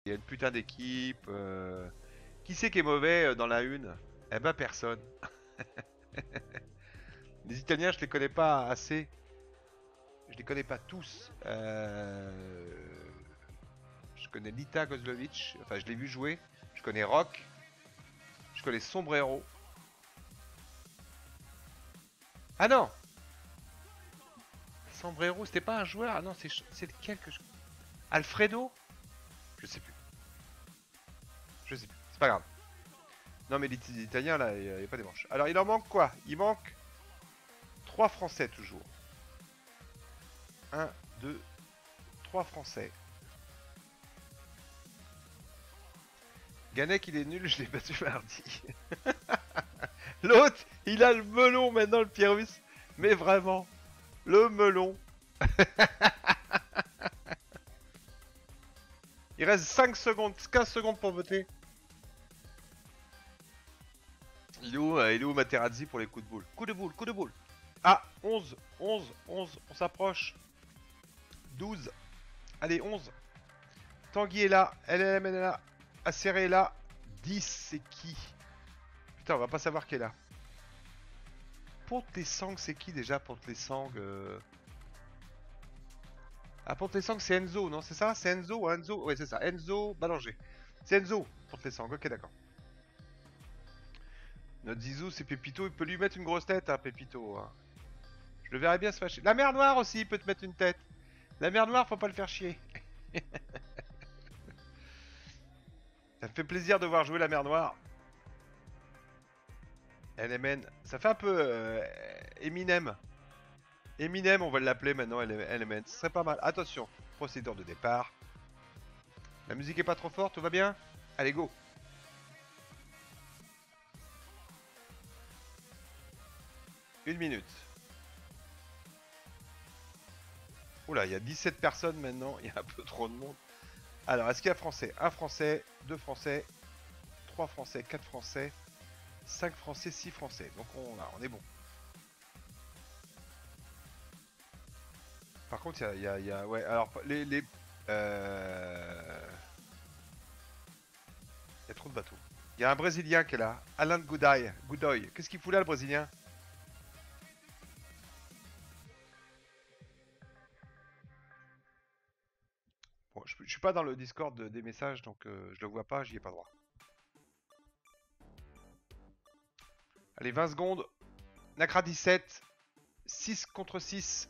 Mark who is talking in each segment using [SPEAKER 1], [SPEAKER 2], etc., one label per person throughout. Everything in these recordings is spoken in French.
[SPEAKER 1] Il y a une putain d'équipe. Qui c'est qui est mauvais dans la une? Eh ben personne. Les Italiens, je les connais pas assez. Je les connais pas tous. Je connais Lita Kozlovic. Enfin, je l'ai vu jouer. Je connais Rock. Je connais Sombrero. Ah non! Sombrero, c'était pas un joueur. Ah non, c'est lequel que je. Alfredo? Je sais plus. Je sais plus. C'est pas grave. Non, mais les Italiens, là, il n'y a pas des manches. Alors, il en manque quoi? Il manque 3 Français toujours. 1, 2, 3 Français. Ganek, il est nul, je l'ai battu mardi. L'autre, il a le melon maintenant, le Pyrrhus. Mais vraiment, le melon. Il reste 5 secondes, 15 secondes pour voter. Il est où Materazzi pour les coups de boule? Coup de boule, coup de boule. Ah, 11, 11, 11, on s'approche. 12. Allez, 11. Tanguy est là, LLM est là, Acerré est là. 10, c'est qui? Putain, on va pas savoir qui est là. Ponte les Sang, c'est qui déjà Ponte les Sang Ah, Ponte les Sang, c'est Enzo, non? C'est ça? C'est Enzo ou Enzo? Ouais, c'est ça. Enzo Ballanger. C'est Enzo, Ponte les Sang. Ok, d'accord. Notre Zizou, c'est Pépito. Il peut lui mettre une grosse tête, hein, Pépito. Hein. Je le verrais bien se fâcher. La mer Noire aussi, il peut te mettre une tête. La mer Noire, faut pas le faire chier. Ça me fait plaisir de voir jouer la mer Noire. LMN, ça fait un peu Eminem. Eminem, on va l'appeler maintenant LMN. Ce serait pas mal. Attention, procédure de départ. La musique est pas trop forte, tout va bien? Allez, go. Une minute. Oula, il y a 17 personnes maintenant, il y a un peu trop de monde. Alors, est-ce qu'il y a français? Un français, deux français, 3 français, 4 français, 5 français, 6 français. Donc on est bon. Par contre, ouais, alors, il y a trop de bateaux. Il y a un Brésilien qui est là, Alain Godoy. Qu'est-ce qu'il fout là, le Brésilien? Bon, je suis pas dans le Discord des messages, donc je le vois pas, j'y ai pas droit. Allez, 20 secondes. Nacra 17. 6 contre 6.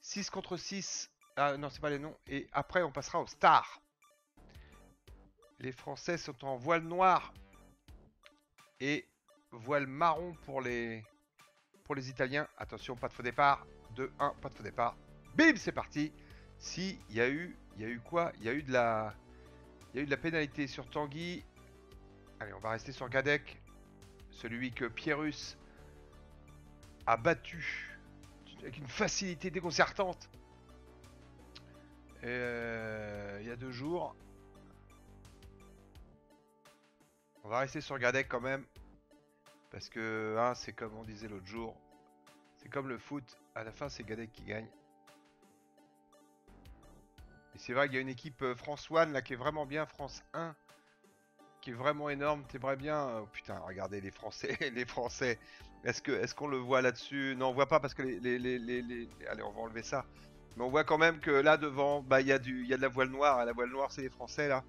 [SPEAKER 1] 6 contre 6. Ah non, c'est pas les noms. Et après, on passera aux stars. Les Français sont en voile noir et voile marron pour les Italiens. Attention, pas de faux départ. 2, 1, pas de faux départ. Bim, c'est parti. Si, il y a eu quoi? Il y a eu de la pénalité sur Tanguy. Allez, on va rester sur Gadek. Celui que Pyrrhus a battu avec une facilité déconcertante. Il y a 2 jours. On va rester sur Gadek quand même. Parce que hein, c'est comme on disait l'autre jour. C'est comme le foot. À la fin, c'est Gadek qui gagne. Et c'est vrai qu'il y a une équipe France One là qui est vraiment bien. France 1 qui est vraiment énorme. T'aimerais bien... putain, regardez les Français. Les Français. Est-ce qu'on le voit là-dessus? Non, on voit pas parce que allez, on va enlever ça. Mais on voit quand même que là devant, bah il y a de la voile noire. La voile noire, c'est les Français là.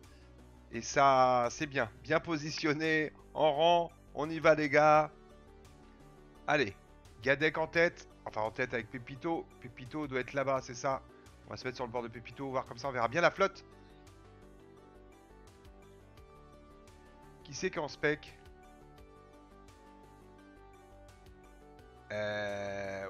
[SPEAKER 1] Et ça, c'est bien. Bien positionné, en rang. On y va les gars. Allez. Gadek en tête. Enfin en tête avec Pépito. Pépito doit être là-bas, c'est ça. On va se mettre sur le bord de Pépito, voir comme ça on verra bien la flotte. Qui c'est qui est en spec?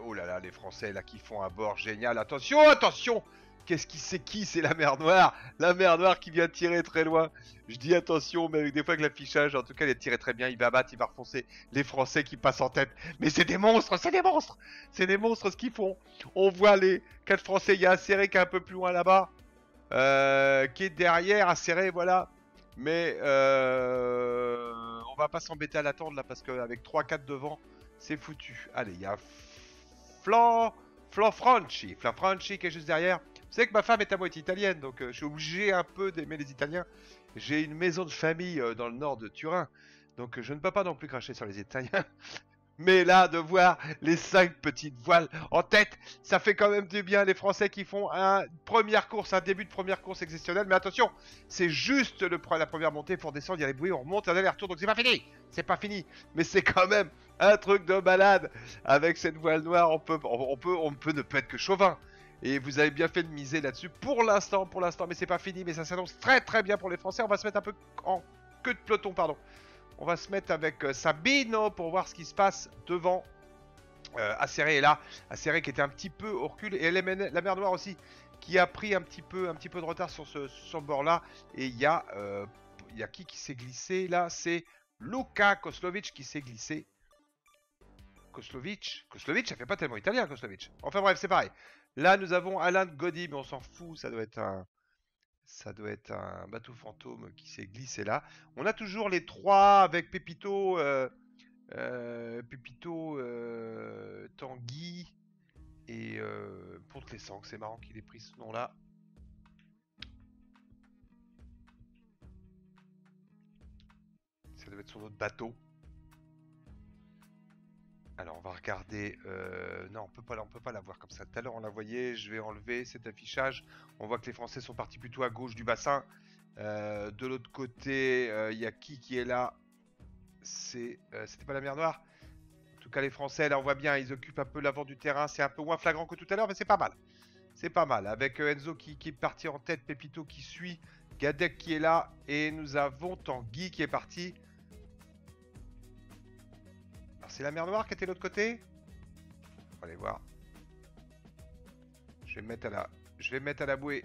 [SPEAKER 1] Oh là là, les Français là qui font un bord génial. Attention, attention! Qu'est-ce qui c'est qui? C'est la mer Noire. La mer Noire qui vient tirer très loin. Je dis attention, mais avec des fois que l'affichage, en tout cas, il a tiré très bien. Il va battre, il va refoncer. Les Français qui passent en tête. Mais c'est des monstres, c'est des monstres! C'est des monstres ce qu'ils font. On voit les 4 Français. Il y a Acerré qui est un peu plus loin là-bas. Qui est derrière Acerré, voilà. Mais on va pas s'embêter à l'attendre là parce qu'avec 3-4 devant, c'est foutu. Allez, il y a Flan Franchi qui est juste derrière. Vous savez que ma femme est à moitié italienne, donc je suis obligé un peu d'aimer les Italiens. J'ai une maison de famille dans le nord de Turin, donc je ne peux pas non plus cracher sur les Italiens. Mais là, de voir les 5 petites voiles en tête, ça fait quand même du bien. Les Français qui font un début de première course exceptionnel. Mais attention, c'est juste la première montée. Pour descendre, il y a les bouées, on remonte, un aller-retour. Donc c'est pas fini. C'est pas fini. Mais c'est quand même un truc de malade. Avec cette voile noire, on peut ne peut être que chauvin. Et vous avez bien fait de miser là-dessus pour l'instant. Mais c'est pas fini. Mais ça s'annonce très très bien pour les Français. On va se mettre un peu en queue de peloton, pardon. On va se mettre avec Sabino pour voir ce qui se passe devant. Acéré est là. Acéré qui était un petit peu au recul. Et la mer Noire aussi qui a pris un petit peu de retard sur ce bord-là. Et il y a qui s'est glissé là? C'est Luka Koslovic qui s'est glissé. Koslovic, ça fait pas tellement italien, Koslovic. Enfin bref, c'est pareil. Là, nous avons Alain Gaudy, mais on s'en fout. Ça doit être un bateau fantôme qui s'est glissé là. On a toujours les 3 avec Pépito, Tanguy et Ponte les Sangs. C'est marrant qu'il ait pris ce nom-là. Ça doit être sur notre bateau. Alors on va regarder. Non, on peut pas la voir comme ça. Tout à l'heure on la voyait. Je vais enlever cet affichage. On voit que les Français sont partis plutôt à gauche du bassin. De l'autre côté, il y a qui est là? C'était pas la mer Noire. En tout cas, les Français, là on voit bien, ils occupent un peu l'avant du terrain. C'est un peu moins flagrant que tout à l'heure, mais c'est pas mal. C'est pas mal. Avec Enzo qui est parti en tête, Pépito qui suit, Gadec qui est là, et nous avons Tanguy qui est parti. C'est la mer Noire qui était de l'autre côté. On va aller voir. Je vais me mettre à la bouée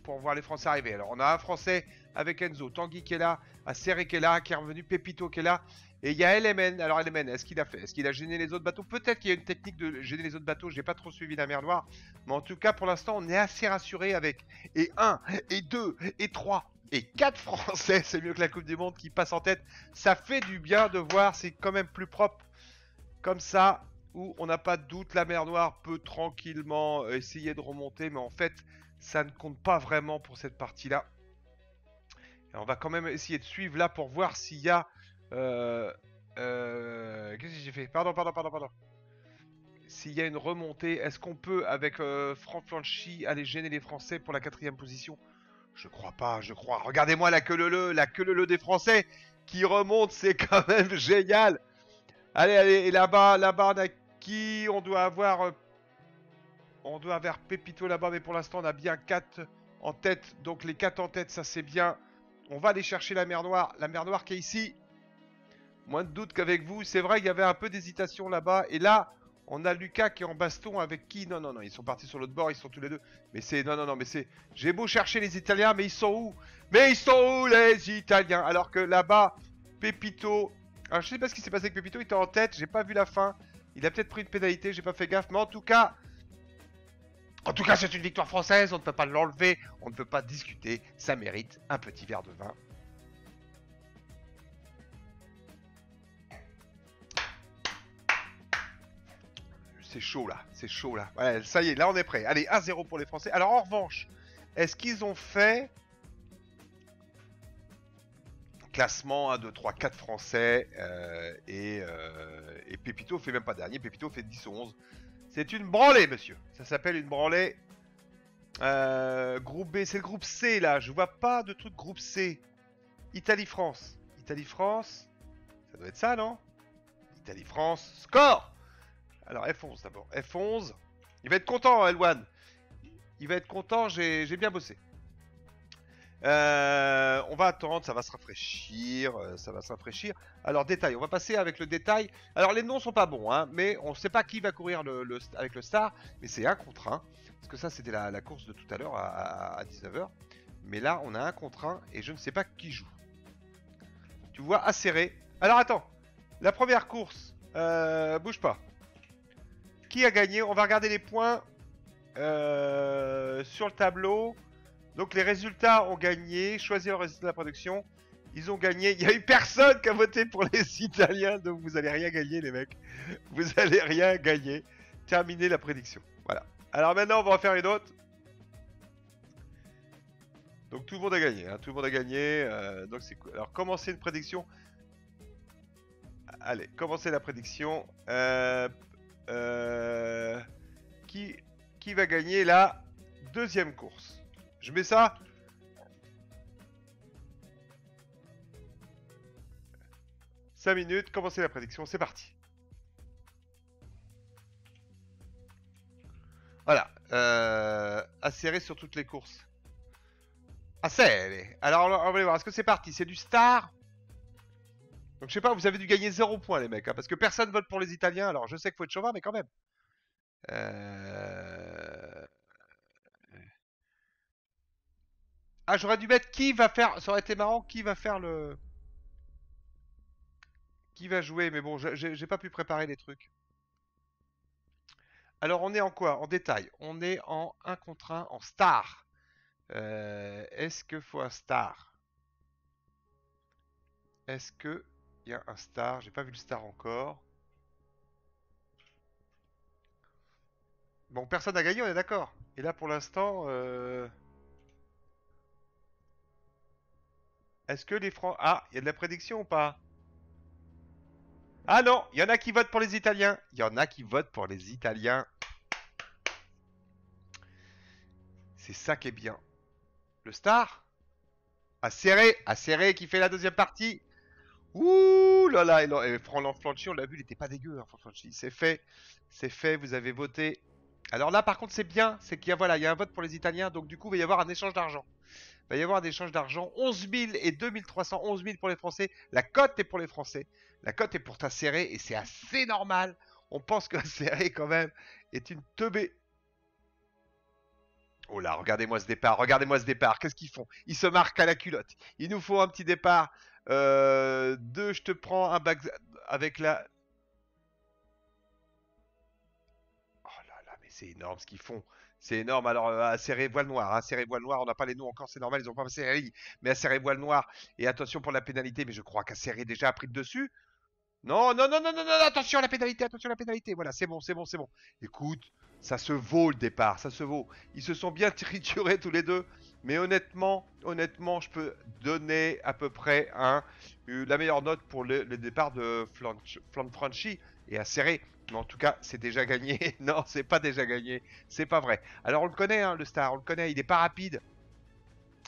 [SPEAKER 1] pour voir les Français arriver. Alors on a un Français avec Enzo, Tanguy qui est là, Acéré qui est là, qui est revenu, Pépito qui est là. Et il y a LMN. Alors LMN, est-ce qu'il a fait? Est-ce qu'il a gêné les autres bateaux? Peut-être qu'il y a une technique de gêner les autres bateaux. J'ai pas trop suivi la mer Noire. Mais en tout cas, pour l'instant, on est assez rassuré avec et 1, et 2, et 3, et 4 Français. C'est mieux que la Coupe du Monde qui passe en tête. Ça fait du bien de voir. C'est quand même plus propre comme ça, où on n'a pas de doute. La mer Noire peut tranquillement essayer de remonter. Mais en fait, ça ne compte pas vraiment pour cette partie-là. Et on va quand même essayer de suivre là pour voir s'il y a... Qu'est-ce que j'ai fait? Pardon. S'il y a une remontée, est-ce qu'on peut, avec Franck Flanchi, aller gêner les Français pour la 4e position? Je crois pas, je crois. Regardez-moi la queue leu des Français qui remonte, c'est quand même génial. Allez, et là-bas, on a qui? On doit avoir Pépito là-bas, mais pour l'instant, on a bien 4 en tête. Donc les 4 en tête, ça c'est bien. On va aller chercher la mer Noire qui est ici. Moins de doute qu'avec vous. C'est vrai, il y avait un peu d'hésitation là-bas. Et là, on a Lucas qui est en baston avec qui? Non, ils sont partis sur l'autre bord, ils sont tous les deux. Mais c'est... Non, mais c'est... J'ai beau chercher les Italiens, mais ils sont où? Mais ils sont où les Italiens? Alors que là-bas, Pépito... Alors je sais pas ce qui s'est passé avec Pépito, il était en tête, j'ai pas vu la fin. Il a peut-être pris une pénalité, j'ai pas fait gaffe. Mais en tout cas, c'est une victoire française, on ne peut pas l'enlever, on ne peut pas discuter. Ça mérite un petit verre de vin. C'est chaud là. Ouais, ça y est, là on est prêt. Allez, 1-0 pour les Français. Alors en revanche, est-ce qu'ils ont fait classement 1, 2, 3, 4 Français et Pépito fait même pas dernier. Pépito fait 10 ou 11. C'est une branlée, monsieur. Ça s'appelle une branlée. Groupe B, c'est le groupe C là. Je vois pas de truc groupe C. Italie-France. Italie-France. Ça doit être ça, non? Italie-France. Score! Alors F11 d'abord. F11. Il va être content, Elwan. Il va être content, j'ai bien bossé. On va attendre, ça va se rafraîchir. Alors détail, on va passer avec le détail. Alors les noms sont pas bons, hein, mais on ne sait pas qui va courir avec le star. Mais c'est 1 contre 1. Parce que ça c'était la course de tout à l'heure à 19h. Mais là on a 1 contre 1 et je ne sais pas qui joue. Tu vois, Acéré. Alors attends, la première course, bouge pas. Qui a gagné? On va regarder les points sur le tableau. Donc les résultats ont gagné. Choisir le résultat de la production. Ils ont gagné. Il n'y a eu personne qui a voté pour les Italiens. Donc vous allez rien gagner les mecs. Vous allez rien gagner. Terminer la prédiction. Voilà. Alors maintenant on va en faire une autre. Donc tout le monde a gagné, hein, tout le monde a gagné. Donc c'est cool. Alors commencez une prédiction. Allez, commencez la prédiction. Euh, qui, qui va gagner la deuxième course? Je mets ça. 5 minutes, commencez la prédiction, c'est parti. Voilà, acéré sur toutes les courses. Acéré. Alors on va aller voir, est-ce que c'est parti? C'est du star? Donc je sais pas, vous avez dû gagner 0 points les mecs, hein, parce que personne vote pour les Italiens, alors je sais qu'il faut être chauvin, mais quand même. Ah, j'aurais dû mettre qui va faire, ça aurait été marrant, qui va faire le... Qui va jouer, mais bon, j'ai pas pu préparer les trucs. Alors on est en quoi? En détail. On est en 1 contre 1, en star. Est-ce que faut un star? Est-ce que il y a un star? J'ai pas vu le star encore. Bon, personne n'a gagné, on est d'accord. Et là, pour l'instant, est-ce que les Francs... Ah, il y a de la prédiction ou pas? Ah non, il y en a qui votent pour les Italiens. Il y en a qui votent pour les Italiens. C'est ça qui est bien. Le star? Acéré qui fait la deuxième partie. Ouh là là, et Franck Flanchi, on l'a vu, il était pas dégueu, hein, Franck Flanchi. C'est fait, vous avez voté. Alors là, par contre, c'est bien, c'est qu'il y a, voilà, il y a un vote pour les Italiens, donc du coup, il va y avoir un échange d'argent. Il va y avoir un échange d'argent, 11 000 et 2300, 11 000 pour les Français. La cote est pour les Français. La cote est pour Tasséré et c'est assez normal. On pense que Tasséré, quand même, est une teubée. Oh là, regardez-moi ce départ, regardez-moi ce départ. Qu'est-ce qu'ils font? Ils se marquent à la culotte. Il nous faut un petit départ. Je te prends un bac avec la... Oh là là, mais c'est énorme ce qu'ils font. C'est énorme. Alors, Acéré voile noire. Acéré voile noire, on n'a pas les noms encore, c'est normal, ils ont pas passé la ligne. Mais Acéré voile noire. Et attention pour la pénalité, mais je crois qu'Acéré déjà a pris le dessus. Non, non, non, non, non, non, attention à la pénalité, attention à la pénalité. Voilà, c'est bon, c'est bon, c'est bon. Écoute, ça se vaut le départ, ça se vaut. Ils se sont bien triturés tous les deux. Mais honnêtement, je peux donner à peu près la meilleure note pour le départ de Franchi et Acéré. Mais en tout cas, c'est déjà gagné. Non, c'est pas déjà gagné. C'est pas vrai. Alors, on le connaît, hein, le star, on le connaît. Il est pas rapide.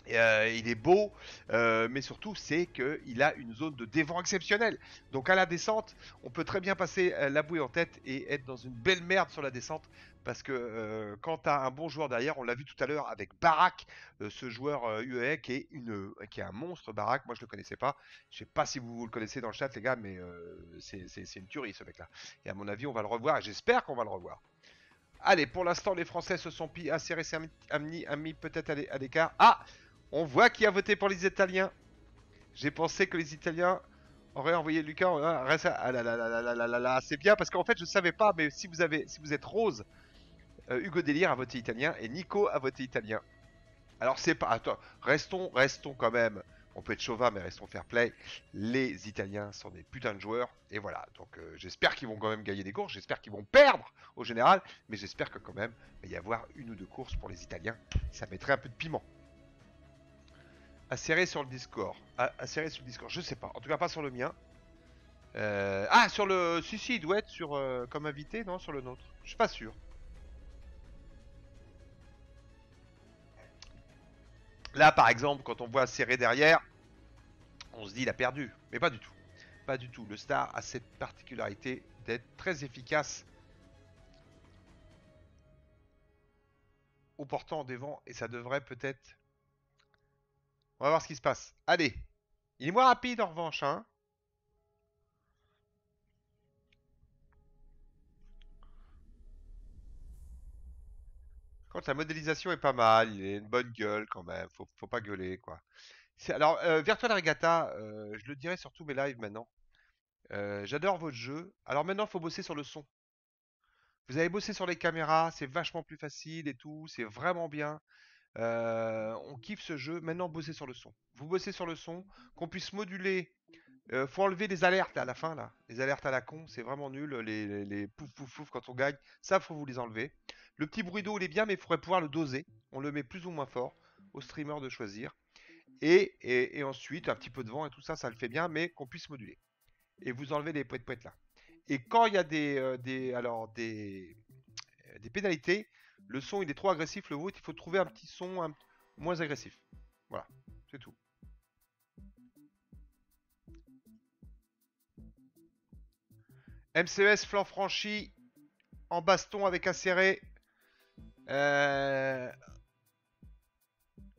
[SPEAKER 1] Il est beau, mais surtout c'est qu'il a une zone de dévent exceptionnelle. Donc à la descente, on peut très bien passer la bouée en tête et être dans une belle merde sur la descente. Parce que quand tu as un bon joueur derrière, on l'a vu tout à l'heure avec Barak, ce joueur UAE qui est un monstre. Barak, moi je le connaissais pas. Je sais pas si vous le connaissez dans le chat les gars, mais c'est une tuerie ce mec là. Et à mon avis on va le revoir, et j'espère qu'on va le revoir. Allez, pour l'instant les Français se sont assez récemment mis peut-être à l'écart. Ah, on voit qui a voté pour les Italiens. J'ai pensé que les Italiens auraient envoyé Lucas. Ah là là là là là là là, c'est bien parce qu'en fait je savais pas, mais si vous êtes rose, Hugo Délire a voté italien et Nico a voté italien. Alors c'est pas, attends, restons quand même. On peut être chauvin, mais restons fair play. Les Italiens sont des putains de joueurs. Et voilà. Donc j'espère qu'ils vont quand même gagner des courses. J'espère qu'ils vont perdre au général. Mais j'espère que quand même, il va y avoir une ou deux courses pour les Italiens. Ça mettrait un peu de piment. Acéré sur le Discord. Acéré sur le Discord, je sais pas. En tout cas, pas sur le mien. Ah, sur le. Si, il doit être sur comme invité, non, sur le nôtre. Je suis pas sûr. Là, par exemple, quand on voit Acéré derrière, on se dit il a perdu. Mais pas du tout. Pas du tout. Le Star a cette particularité d'être très efficace au portant des vents et ça devrait peut-être. On va voir ce qui se passe. Allez. Il est moins rapide en revanche, hein. Quand la modélisation est pas mal, il a une bonne gueule quand même. Faut pas gueuler, quoi. Alors, Virtual Regatta, je le dirai sur tous mes lives maintenant. J'adore votre jeu. Alors maintenant, il faut bosser sur le son. Vous avez bossé sur les caméras, c'est vachement plus facile et tout, c'est vraiment bien. On kiffe ce jeu. Maintenant, bossez sur le son. Vous bossez sur le son, qu'on puisse moduler. Faut enlever les alertes à la fin là. Les alertes à la con, c'est vraiment nul. Les pouf pouf pouf quand on gagne, ça faut vous les enlever. Le petit bruit d'eau il est bien, mais il faudrait pouvoir le doser. On le met plus ou moins fort. au streamer de choisir. Et ensuite, un petit peu de vent et tout ça, ça le fait bien, mais qu'on puisse moduler. Et vous enlevez les poètes là. Et quand il y a des pénalités, le son il est trop agressif, le vôtre, il faut trouver un petit son moins agressif. Voilà, c'est tout. MCES flanc franchi en baston avec Acéré.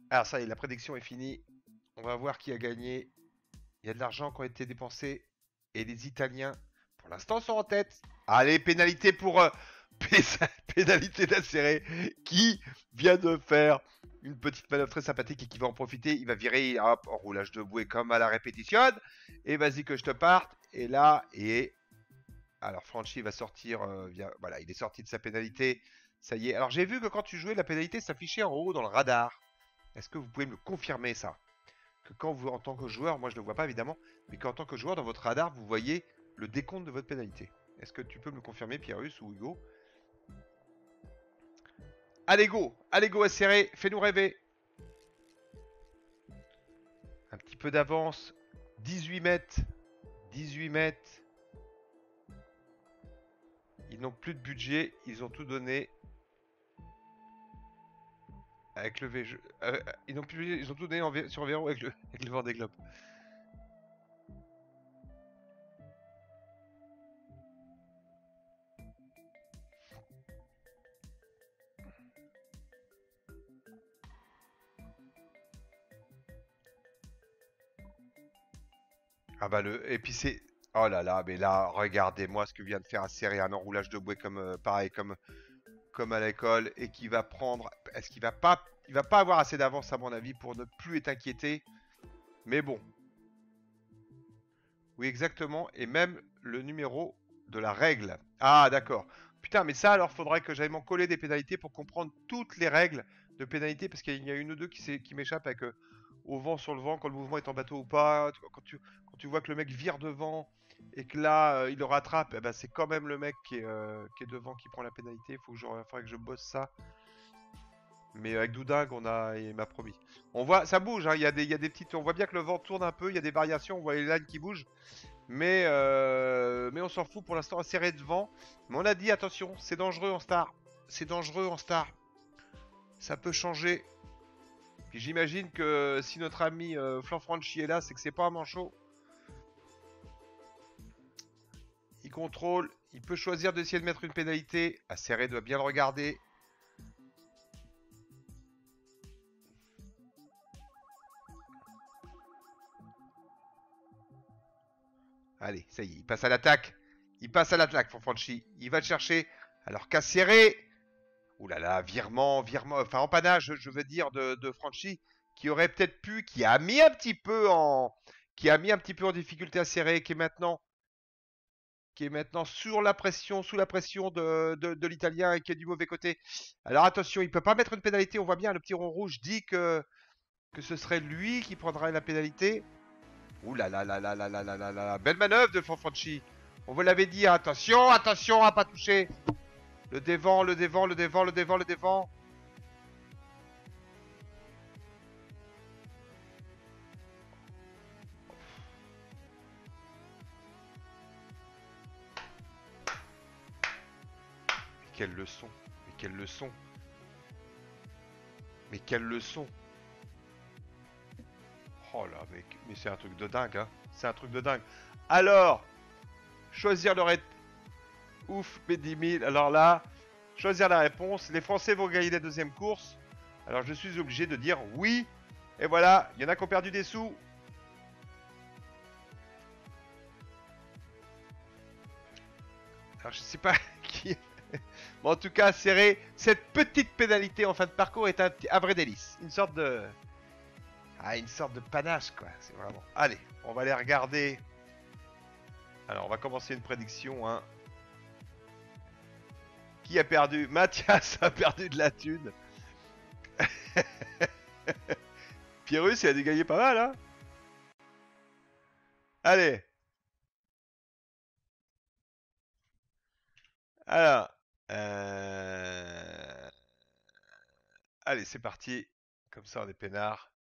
[SPEAKER 1] Alors ça y est, la prédiction est finie. On va voir qui a gagné. Il y a de l'argent qui a été dépensé. Et les Italiens, pour l'instant, sont en tête. Allez, pénalité pour pénalité d'Acéré qui vient de faire une petite manœuvre très sympathique et qui va en profiter. Il va virer hop, en roulage de bouée comme à la répétition. Et vas-y que je te parte. Et là, alors Franchi va sortir. Voilà, il est sorti de sa pénalité. Ça y est. Alors j'ai vu que quand tu jouais, la pénalité s'affichait en haut dans le radar. Est-ce que vous pouvez me confirmer ça? Que quand vous, en tant que joueur, moi je ne le vois pas évidemment, mais qu'en tant que joueur, dans votre radar, vous voyez le décompte de votre pénalité. Est-ce que tu peux me le confirmer, Pierrus ou Hugo? Allez go SRE, fais-nous rêver. Un petit peu d'avance, 18 mètres, 18 mètres. Ils n'ont plus de budget, ils ont tout donné. Avec le VG. Ils n'ont plus de budget, ils ont tout donné sur Véro avec le Vendée Globe. Ah bah et puis c'est... Oh là là, mais là, regardez-moi ce que vient de faire un enroulage de bouée comme pareil, comme à l'école, et qui va prendre... Est-ce qu'il va pas... Il va pas avoir assez d'avance à mon avis pour ne plus être inquiété. Mais bon. Oui, exactement. Et même le numéro de la règle. Ah, d'accord. Putain, mais ça, alors, faudrait que j'aille m'en coller des pénalités pour comprendre toutes les règles de pénalité, parce qu'il y a une ou deux qui m'échappent avec au vent, sur le vent, quand le mouvement est en bateau ou pas. Quand tu vois que le mec vire devant et que là, il le rattrape, eh ben, c'est quand même le mec qui est devant qui prend la pénalité. Faudrait que je bosse ça. Mais avec Doudingue, il m'a promis. On voit, ça bouge, hein, il y a des petites, on voit bien que le vent tourne un peu, il y a des variations, on voit les lignes qui bougent. Mais on s'en fout pour l'instant, serré devant. Mais on a dit, attention, c'est dangereux en star. C'est dangereux en star. Ça peut changer. Puis j'imagine que si notre ami Flan Franchi est là, c'est que c'est pas un manchot. Il contrôle, il peut choisir d'essayer de mettre une pénalité. Acéré doit bien le regarder. Allez, ça y est, il passe à l'attaque. Il passe à l'attaque, Franchi. Il va le chercher. Alors qu'Acéré... Ouh là là, virement, enfin empannage, je veux dire, de Franchi, qui aurait peut-être pu, qui a mis un petit peu en difficulté Acéré, qui est maintenant sous la pression de l'Italien et qui est du mauvais côté. Alors attention, il peut pas mettre une pénalité. On voit bien, le petit rond rouge dit que ce serait lui qui prendrait la pénalité. Ouh là là là là là là là là là. Belle manœuvre de Franchi. On vous l'avait dit, attention, attention à pas toucher. Le dévent, le dévent, le dévent, le dévent, le dévent. Quelle leçon. Mais quelle leçon. Mais quelle leçon. Oh là, mais c'est un truc de dingue, hein. C'est un truc de dingue. Alors, choisir le red... Ouf, B10 000. Alors là, choisir la réponse. Les Français vont gagner la deuxième course. Alors je suis obligé de dire oui. Et voilà, il y en a qui ont perdu des sous. Alors je sais pas qui... Bon, en tout cas, serré. Cette petite pénalité en fin de parcours est un vrai délice. Une sorte de... Ah, une sorte de panache, quoi. C'est vraiment... Allez, on va aller regarder. Alors, on va commencer une prédiction, hein. Qui a perdu? Mathias a perdu de la thune. Pyrrhus, il a dû gagner pas mal, hein. Allez. Alors. Allez, c'est parti. Comme ça, on est peinard.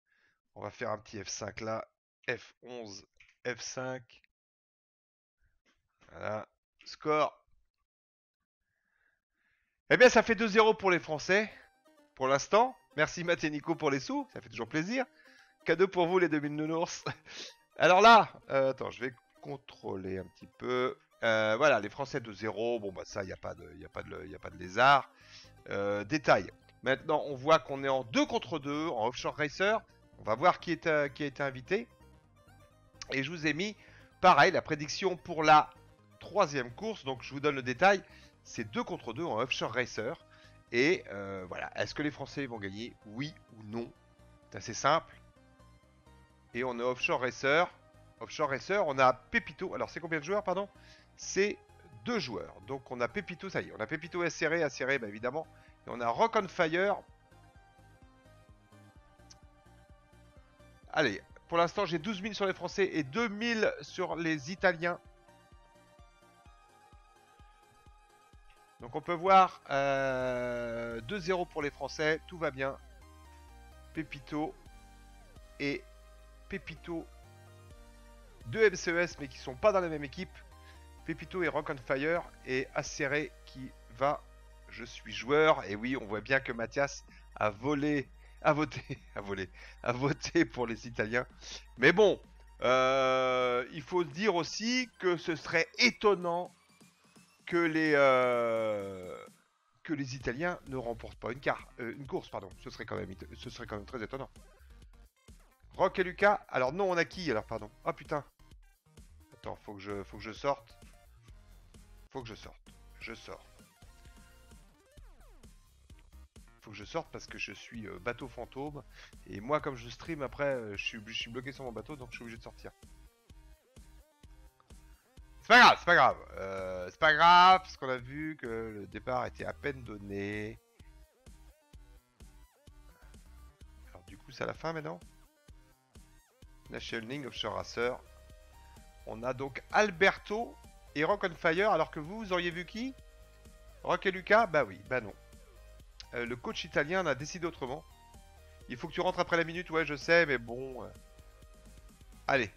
[SPEAKER 1] On va faire un petit F5 là. F11, F5. Voilà. Score. Eh bien, ça fait 2-0 pour les Français. Pour l'instant. Merci Matt et Nico pour les sous. Ça fait toujours plaisir. Cadeau pour vous, les 2000 nounours. Alors là, attends, je vais contrôler un petit peu. Voilà, les Français 2-0. Bon, bah ça, il n'y a pas de lézard. Détail. Maintenant, on voit qu'on est en 2 contre 2, en Offshore Racer. On va voir qui a été invité. Et je vous ai mis, pareil, la prédiction pour la 3e course. Donc, je vous donne le détail. C'est 2 contre 2 en Offshore Racer. Et voilà, est-ce que les Français vont gagner? Oui ou non? C'est assez simple. Et on est Offshore Racer. Offshore Racer, on a Pépito. Alors, c'est combien de joueurs, pardon? C'est 2 joueurs. Donc, on a Pépito, ça y est. On a Pépito Acéré, bah, évidemment. Et on a Rock on Fire. Allez, pour l'instant, j'ai 12 000 sur les Français et 2 000 sur les Italiens. Donc, on peut voir 2-0 pour les Français. Tout va bien. Pépito et Pépito. 2 MCES, mais qui sont pas dans la même équipe. Pépito et Rock on Fire. Et Acéré qui va... Je suis joueur. Et oui, on voit bien que Mathias a voté pour les Italiens. Mais bon, il faut dire aussi que ce serait étonnant que les Italiens ne remportent pas une course, pardon. Ce serait quand même très étonnant. Rock et Lucas. Alors non, on a qui alors, pardon. Ah putain. Attends, faut que je sorte. Faut que je sorte. Je sors. Faut que je sorte parce que je suis bateau fantôme. Et moi, comme je stream après, je suis bloqué sur mon bateau, donc je suis obligé de sortir. C'est pas grave, c'est pas grave. C'est pas grave, parce qu'on a vu que le départ était à peine donné. Alors du coup, c'est à la fin maintenant. National Offshore Racer. On a donc Alberto et Rock on Fire, alors que vous auriez vu qui? Rock et Lucas? Bah oui, bah non. Le coach italien en a décidé autrement. Il faut que tu rentres après la minute, ouais, je sais, mais bon. Allez.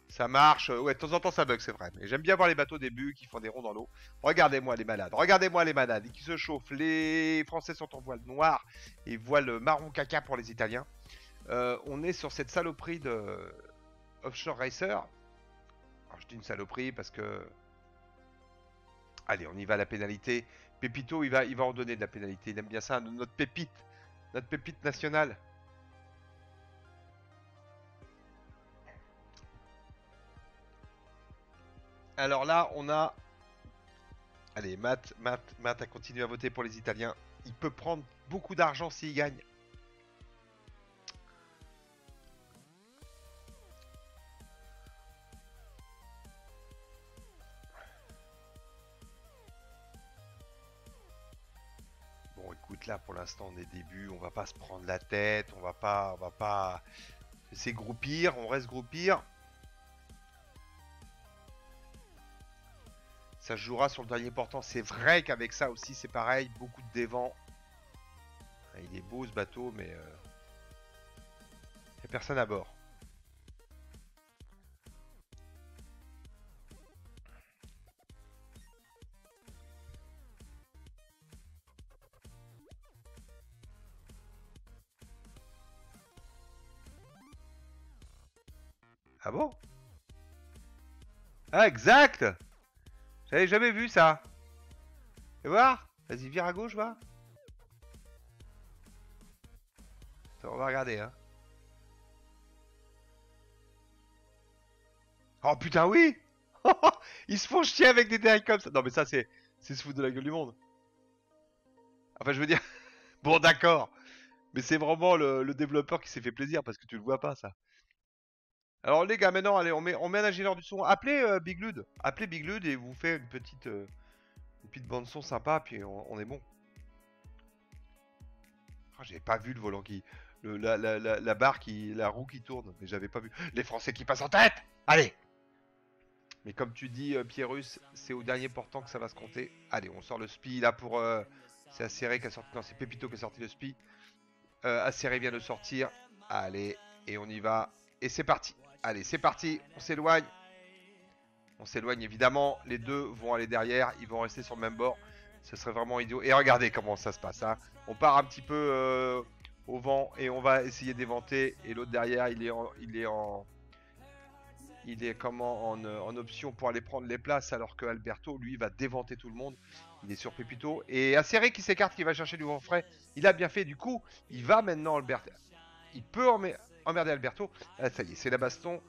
[SPEAKER 1] Ça marche. Ouais, de temps en temps ça bug, c'est vrai. Mais j'aime bien voir les bateaux au début qui font des ronds dans l'eau. Regardez-moi les malades. Regardez-moi les malades. Qui se chauffent. Les Français sont en voile noire et voile marron caca pour les Italiens. On est sur cette saloperie de Offshore Racer. Alors, je dis une saloperie parce que... Allez, on y va à la pénalité. Pépito, il va en donner de la pénalité. Il aime bien ça, notre pépite nationale. Alors là, on a... Allez, Matt a continué à voter pour les Italiens. Il peut prendre beaucoup d'argent s'il gagne. Bon, écoute, là, pour l'instant, on est début. On va pas se prendre la tête. On va pas essayer de groupir. On reste groupir. Ça jouera sur le dernier portant. C'est vrai qu'avec ça aussi, c'est pareil. Beaucoup de dévents. Il est beau ce bateau, mais... Il n'y a personne à bord. Ah bon? Ah, exact! J'avais jamais vu ça. Fais voir? Vas-y, vire à gauche, va. Attends, on va regarder, hein. Oh putain, oui! Ils se font chier avec des détails comme ça. Non, mais ça, c'est se foutre de la gueule du monde. Enfin, je veux dire... Bon, d'accord. Mais c'est vraiment le développeur qui s'est fait plaisir parce que tu le vois pas, ça. Alors, les gars, maintenant, allez, on met un ingénieur du son. Appelez Big Lud. Appelez Big Lud et vous faites une petite bande son sympa, puis on est bon. Oh, j'avais pas vu le volant qui... la barre qui... La roue qui tourne, mais j'avais pas vu. Les Français qui passent en tête! Allez! Mais comme tu dis, Pierrus, c'est au dernier portant que ça va se compter. Allez, on sort le spi là pour... c'est Acéré qui a sorti... Non, c'est Pépito qui a sorti le spi. Acéré vient de sortir. Allez, et on y va. Et c'est parti. Allez, c'est parti. On s'éloigne. On s'éloigne évidemment. Les deux vont aller derrière. Ils vont rester sur le même bord. Ce serait vraiment idiot. Et regardez comment ça se passe. Hein. On part un petit peu au vent et on va essayer d'éventer. Et l'autre derrière, il est comment en option pour aller prendre les places, alors que Alberto, lui, va déventer tout le monde. Il est sur Pépito. Et Acéré qui s'écarte, qui va chercher du vent frais. Il a bien fait. Du coup, il va maintenant Alberto. Il peut emmerder Alberto. Ah, ça y est, c'est la baston.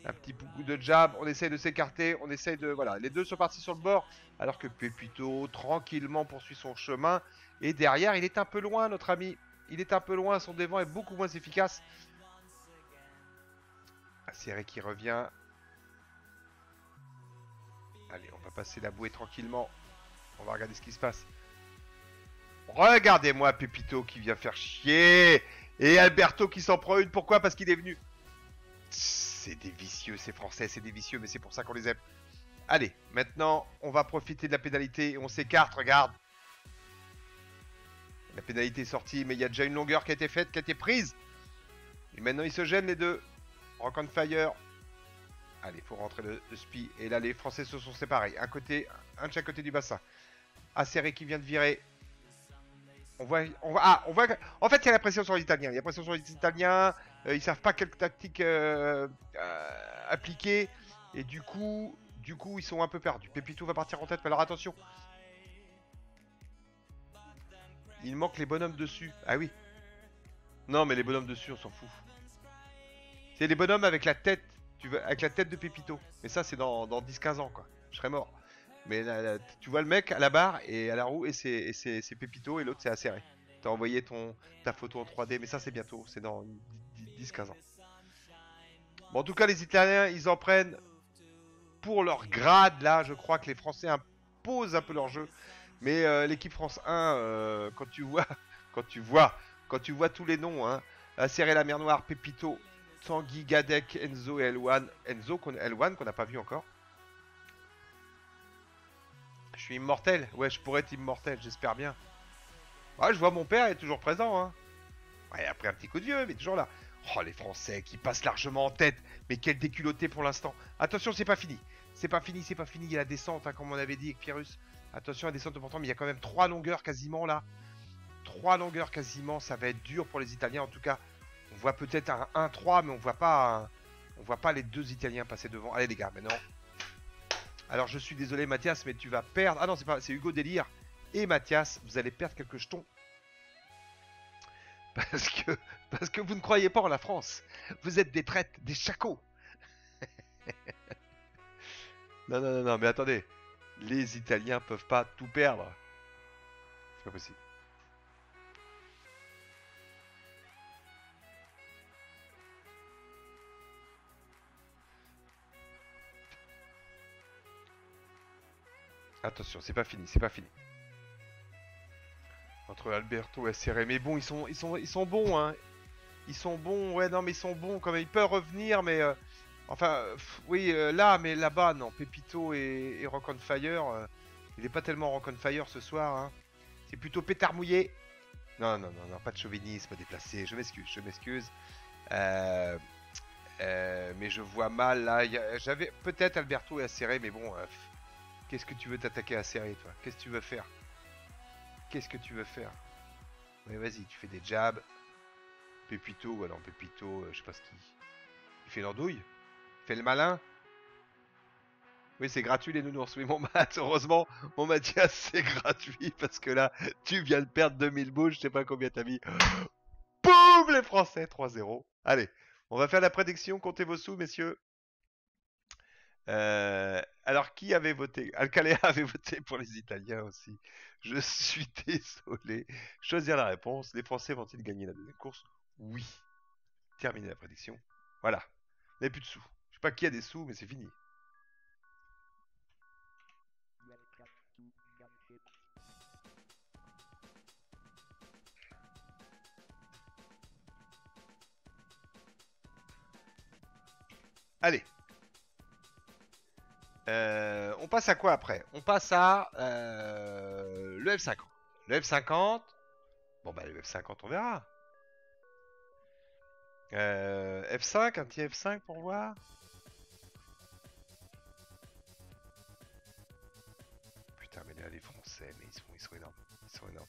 [SPEAKER 1] Un petit coup de jab. On essaye de s'écarter. On essaye de... Voilà, les deux sont partis sur le bord. Alors que Pépito, tranquillement, poursuit son chemin. Et derrière, il est un peu loin, notre ami. Il est un peu loin. Son dévent est beaucoup moins efficace. Acéré qui revient. Allez, on va passer la bouée tranquillement. On va regarder ce qui se passe. Regardez-moi Pépito qui vient faire chier. Et Alberto qui s'en prend une. Pourquoi? Parce qu'il est venu. C'est des vicieux, ces Français, c'est des vicieux, mais c'est pour ça qu'on les aime. Allez, maintenant, on va profiter de la pénalité. Et on s'écarte, regarde. La pénalité est sortie, mais il y a déjà une longueur qui a été faite, qui a été prise. Et maintenant, ils se gênent les deux. Rock on Fire. Allez, il faut rentrer le spi. Et là, les Français se sont séparés. Un de chaque côté du bassin. Acéré qui vient de virer. On voit. En fait, il y a la pression sur les Italiens. Il y a la pression sur les Italiens. Ils savent pas quelle tactique appliquer. Et du coup, ils sont un peu perdus. Pépito va partir en tête. Mais alors attention. Il manque les bonhommes dessus. Ah oui. Non, mais les bonhommes dessus, on s'en fout. C'est les bonhommes avec la tête. Avec la tête de Pépito. Mais ça, c'est dans 10-15 ans, quoi. Je serais mort. Mais là, tu vois le mec à la barre et à la roue, et c'est Pépito, et l'autre, c'est Acéré. T'as envoyé ta photo en 3D, mais ça, c'est bientôt. C'est dans 10-15 ans. Bon, en tout cas, les Italiens, ils en prennent pour leur grade. Là, je crois que les Français imposent un peu leur jeu. Mais l'équipe France 1, quand tu vois tous les noms, hein, Acéré, la mer Noire, Pépito, Tanguy, Gadec, Enzo et L1. L1 qu'on n'a pas vu encore. Je suis immortel. Ouais, je pourrais être immortel, j'espère bien. Ouais, je vois mon père, il est toujours présent. Hein. Ouais, après un petit coup de vieux, mais toujours là. Oh, les Français qui passent largement en tête. Mais quel déculotté pour l'instant. Attention, c'est pas fini. C'est pas fini. Il y a la descente, hein, comme on avait dit avec Pyrrhus. Attention à la descente pourtant, mais il y a quand même 3 longueurs quasiment là. 3 longueurs quasiment, ça va être dur pour les Italiens. En tout cas, on voit peut-être un 1-3, mais on voit pas les deux Italiens passer devant. Allez les gars, maintenant. Alors je suis désolé Mathias, mais tu vas perdre. Ah non, c'est Hugo Délire et Mathias, vous allez perdre quelques jetons. Parce que vous ne croyez pas en la France. Vous êtes des traites, des chacos. Non, mais attendez. Les Italiens peuvent pas tout perdre. C'est pas possible. Attention, c'est pas fini. Entre Alberto et Acéré. Mais bon, ils sont bons, hein. Ils sont bons, ouais, non, mais ils sont bons quand même. Ils peuvent revenir, mais... enfin, oui, là, mais là-bas, non. Pépito et Rock on Fire, il est pas tellement Rock on Fire ce soir, hein. C'est plutôt pétard mouillé. Non, pas de chauvinisme déplacé. Je m'excuse. Mais je vois mal, là. J'avais peut-être Alberto et Acéré, mais bon... qu'est-ce que tu veux t'attaquer à Acéré, toi? Qu'est-ce que tu veux faire? Mais vas-y, tu fais des jabs. Pépito, alors Pépito, je sais pas ce qu'il... Il fait l'andouille? Il fait le malin? Oui, c'est gratuit les nounours. Oui, mon Matt, heureusement, mon Mathias, c'est gratuit parce que là, tu viens de perdre 2000 boules, je sais pas combien t'as mis. Boum, les Français, 3-0. Allez, on va faire la prédiction, comptez vos sous, messieurs. Alors, qui avait voté? Alcalea avait voté pour les Italiens aussi. Je suis désolé. Choisir la réponse. Les Français vont-ils gagner la deuxième course? Oui. Terminer la prédiction. Voilà. Il n'y a plus de sous. Je sais pas qui a des sous, mais c'est fini. Allez. On passe à quoi après? On passe à le F50. Le F50. Bon bah le F50 on verra. F5, un petit F5 pour voir. Putain, mais là, les Français, mais ils sont énormes. Ils sont énormes.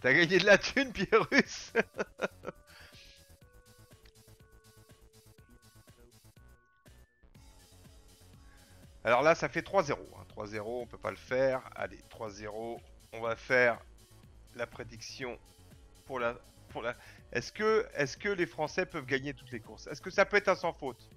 [SPEAKER 1] T'as gagné de la thune, Pierrus. Alors là, ça fait 3-0. 3-0, on peut pas le faire. Allez, 3-0. On va faire la prédiction pour la... Pour la... est-ce que les Français peuvent gagner toutes les courses? Est-ce que ça peut être un sans faute?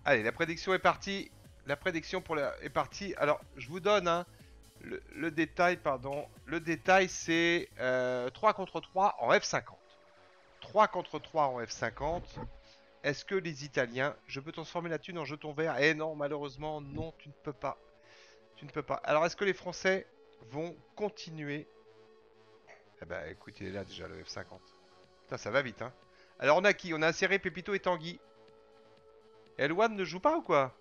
[SPEAKER 1] Allez, la prédiction est partie. La prédiction est partie. Alors, je vous donne le détail, pardon. Le détail, c'est 3 contre 3 en F50. 3 contre 3 en F50. Est-ce que les Italiens... Je peux transformer la thune en jeton vert? Eh non, malheureusement, non, tu ne peux pas. Tu ne peux pas. Alors, est-ce que les Français vont continuer? Eh ben, écoute, il est là déjà, le F50. Putain, ça va vite, hein. Alors, on a qui? On a Serré, Pépito et Tanguy. Elwan ne joue pas ou quoi?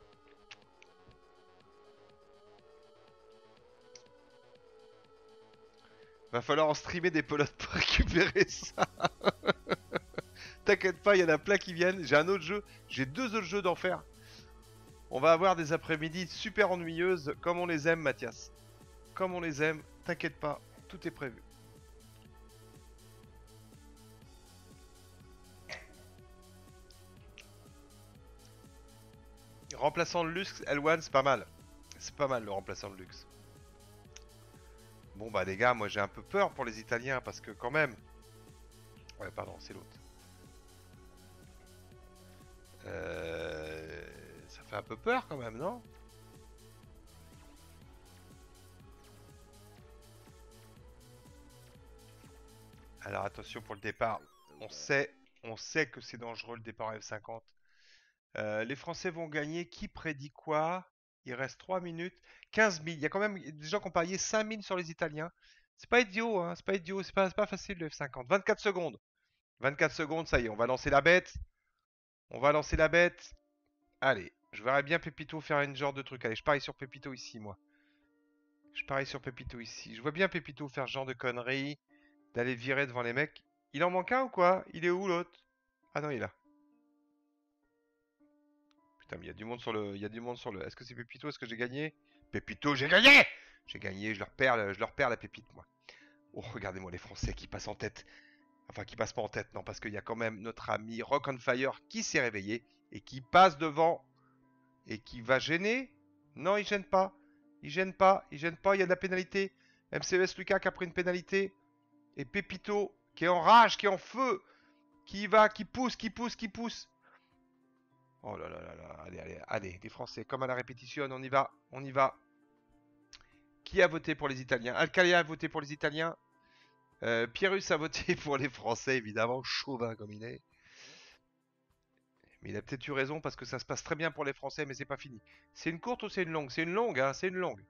[SPEAKER 1] Va falloir en streamer des pelotes pour récupérer ça. T'inquiète pas, il y en a plein qui viennent. J'ai un autre jeu. J'ai 2 autres jeux d'enfer. On va avoir des après-midi super ennuyeuses, comme on les aime, Mathias. Comme on les aime, t'inquiète pas, tout est prévu. Remplaçant de luxe, L1, c'est pas mal. C'est pas mal le remplaçant de luxe. Bon bah les gars, moi j'ai un peu peur pour les Italiens parce que quand même... Ouais, pardon, c'est l'autre. Ça fait un peu peur quand même, non? Alors attention pour le départ. On sait que c'est dangereux le départ F50. Les Français vont gagner. Qui prédit quoi? Il reste 3 minutes. 15 000. Il y a quand même des gens qui ont parié 5 000 sur les Italiens. C'est pas idiot, hein. C'est pas idiot. C'est pas facile le F50. 24 secondes. 24 secondes, ça y est. On va lancer la bête. On va lancer la bête. Allez. Je verrais bien Pépito faire une genre de truc. Allez, je parie sur Pépito ici, moi. Je parie sur Pépito ici. Je vois bien Pépito faire ce genre de conneries. D'aller virer devant les mecs. Il en manque un ou quoi? Il est où l'autre? Ah non, il est là. Putain, mais il y a du monde sur le. Il y a du monde sur le. Est-ce que c'est Pépito? Est-ce que j'ai gagné? Pépito, j'ai gagné! J'ai gagné, je leur perds la pépite, moi. Oh, regardez-moi les Français qui passent en tête. Enfin, qui passent pas en tête, non, parce qu'il y a quand même notre ami Rock on Fire qui s'est réveillé et qui passe devant et qui va gêner. Non, il gêne pas. Il gêne pas. Il gêne pas. Il y a de la pénalité. MCES Lucas qui a pris une pénalité. Et Pépito qui est en rage, qui est en feu. Qui y va, qui pousse, qui pousse, qui pousse. Oh là là là là. Allez, allez, allez. Les Français, comme à la répétition, on y va. On y va. Qui a voté pour les Italiens? Alcalia a voté pour les Italiens. Pierrus a voté pour les Français, évidemment. Chauvin comme il est. Mais il a peut-être eu raison parce que ça se passe très bien pour les Français, mais c'est pas fini. C'est une courte ou c'est une longue? C'est une longue, hein, c'est une longue.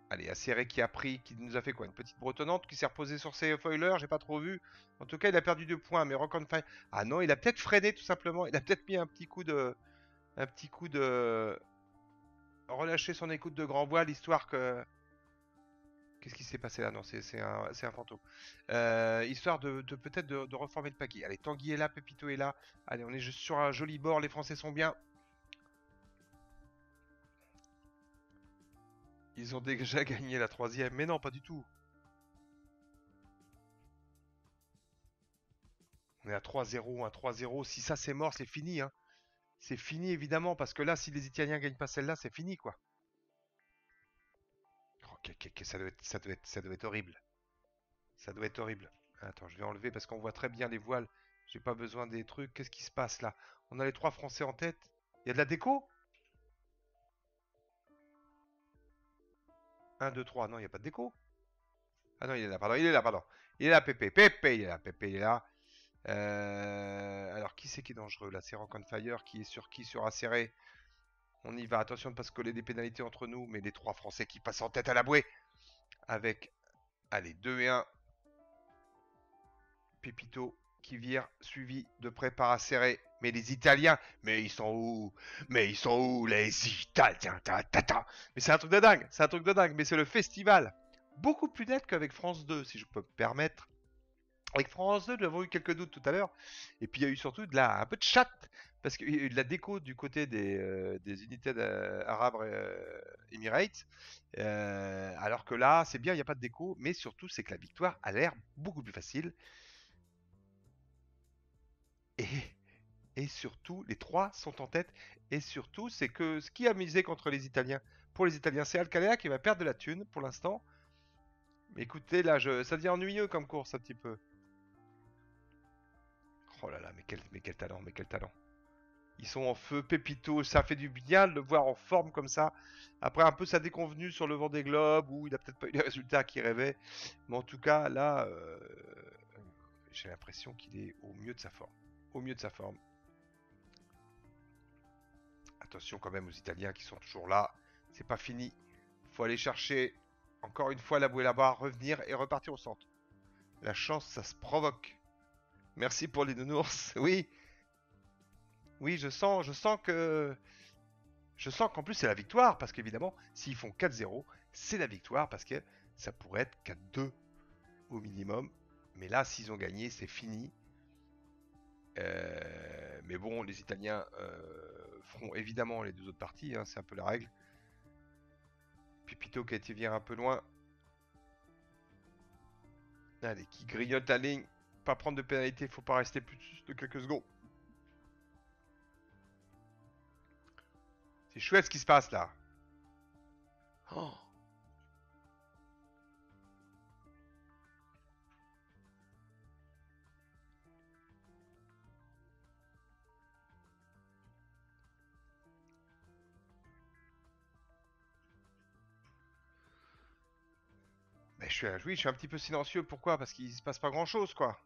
[SPEAKER 1] Allez, Acéré qui a pris, qui nous a fait quoi? Une petite bretonnante qui s'est reposée sur ses foilers, j'ai pas trop vu. En tout cas, il a perdu 2 points, mais Rock on Fire... Ah non, il a peut-être freiné tout simplement. Il a peut-être mis un petit coup de... Un petit coup de... Relâcher son écoute de grand voile, histoire que... Qu'est-ce qui s'est passé là? Non, c'est un fantôme. Histoire de peut-être de reformer le paquet. Allez, Tanguy est là, Pépito est là. Allez, on est juste sur un joli bord, les Français sont bien. Ils ont déjà gagné la 3e, mais non, pas du tout. On est à 3-0, un 3-0. Si ça c'est mort, c'est fini, hein. C'est fini évidemment, parce que là, si les Italiens gagnent pas celle-là, c'est fini, quoi. Oh, ça doit être horrible. Ça doit être horrible. Attends, je vais enlever parce qu'on voit très bien les voiles. J'ai pas besoin des trucs. Qu'est-ce qui se passe là? On a les 3 Français en tête. Il y a de la déco? 1, 2, 3. Non, il n'y a pas de déco. Ah non, il est là, pardon. Il est là, pardon. Il est là, Pépé. Pépé, il est là. Pépé, il est là. Alors, qui c'est qui est dangereux là? C'est Rock on Fire qui est sur qui? Sur Acéré. On y va. Attention de ne pas se coller des pénalités entre nous. Mais les 3 Français qui passent en tête à la bouée. Avec, allez, 2 et 1. Pépito qui vire, suivi de près par Acéré. Mais les Italiens, mais ils sont où? Mais ils sont où les Italiens? Mais c'est un truc de dingue, c'est un truc de dingue. Mais c'est le festival. Beaucoup plus net qu'avec France 2, si je peux me permettre. Avec France 2, nous avons eu quelques doutes tout à l'heure. Et puis il y a eu surtout un peu de chat. Parce qu'il y a eu de la déco du côté des unités arabes Emirates. Alors que là, c'est bien, il n'y a pas de déco. Mais surtout, c'est que la victoire a l'air beaucoup plus facile. Et, et surtout, les trois sont en tête. Et surtout, c'est que ce qui a misé contre les Italiens, pour les Italiens, c'est Alcalá qui va perdre de la thune pour l'instant. Mais écoutez, là, ça devient ennuyeux comme course un petit peu. Oh là là, mais quel talent, mais quel talent. Ils sont en feu, Pépito, ça fait du bien de le voir en forme comme ça. Après un peu sa déconvenue sur le Vendée Globe, où il a peut-être pas eu les résultats qu'il rêvait. Mais en tout cas, là, j'ai l'impression qu'il est au mieux de sa forme. Au mieux de sa forme. Attention quand même aux Italiens qui sont toujours là. C'est pas fini. Faut aller chercher encore une fois la bouée là-bas, revenir et repartir au centre. La chance, ça se provoque. Merci pour les nounours. Oui. Oui, je sens que... Je sens qu'en plus c'est la victoire, parce qu'évidemment, s'ils font 4-0, c'est la victoire, parce que ça pourrait être 4-2 au minimum. Mais là, s'ils ont gagné, c'est fini. Mais bon, les Italiens feront évidemment les deux autres parties, hein, c'est un peu la règle. Pépito qui a été viré un peu loin. Allez, qui grignote la ligne. Pas prendre de pénalité, faut pas rester plus de quelques secondes. C'est chouette ce qui se passe là. Oh. Mais oui, je suis un petit peu silencieux. Pourquoi? Parce qu'il se passe pas grand chose, quoi.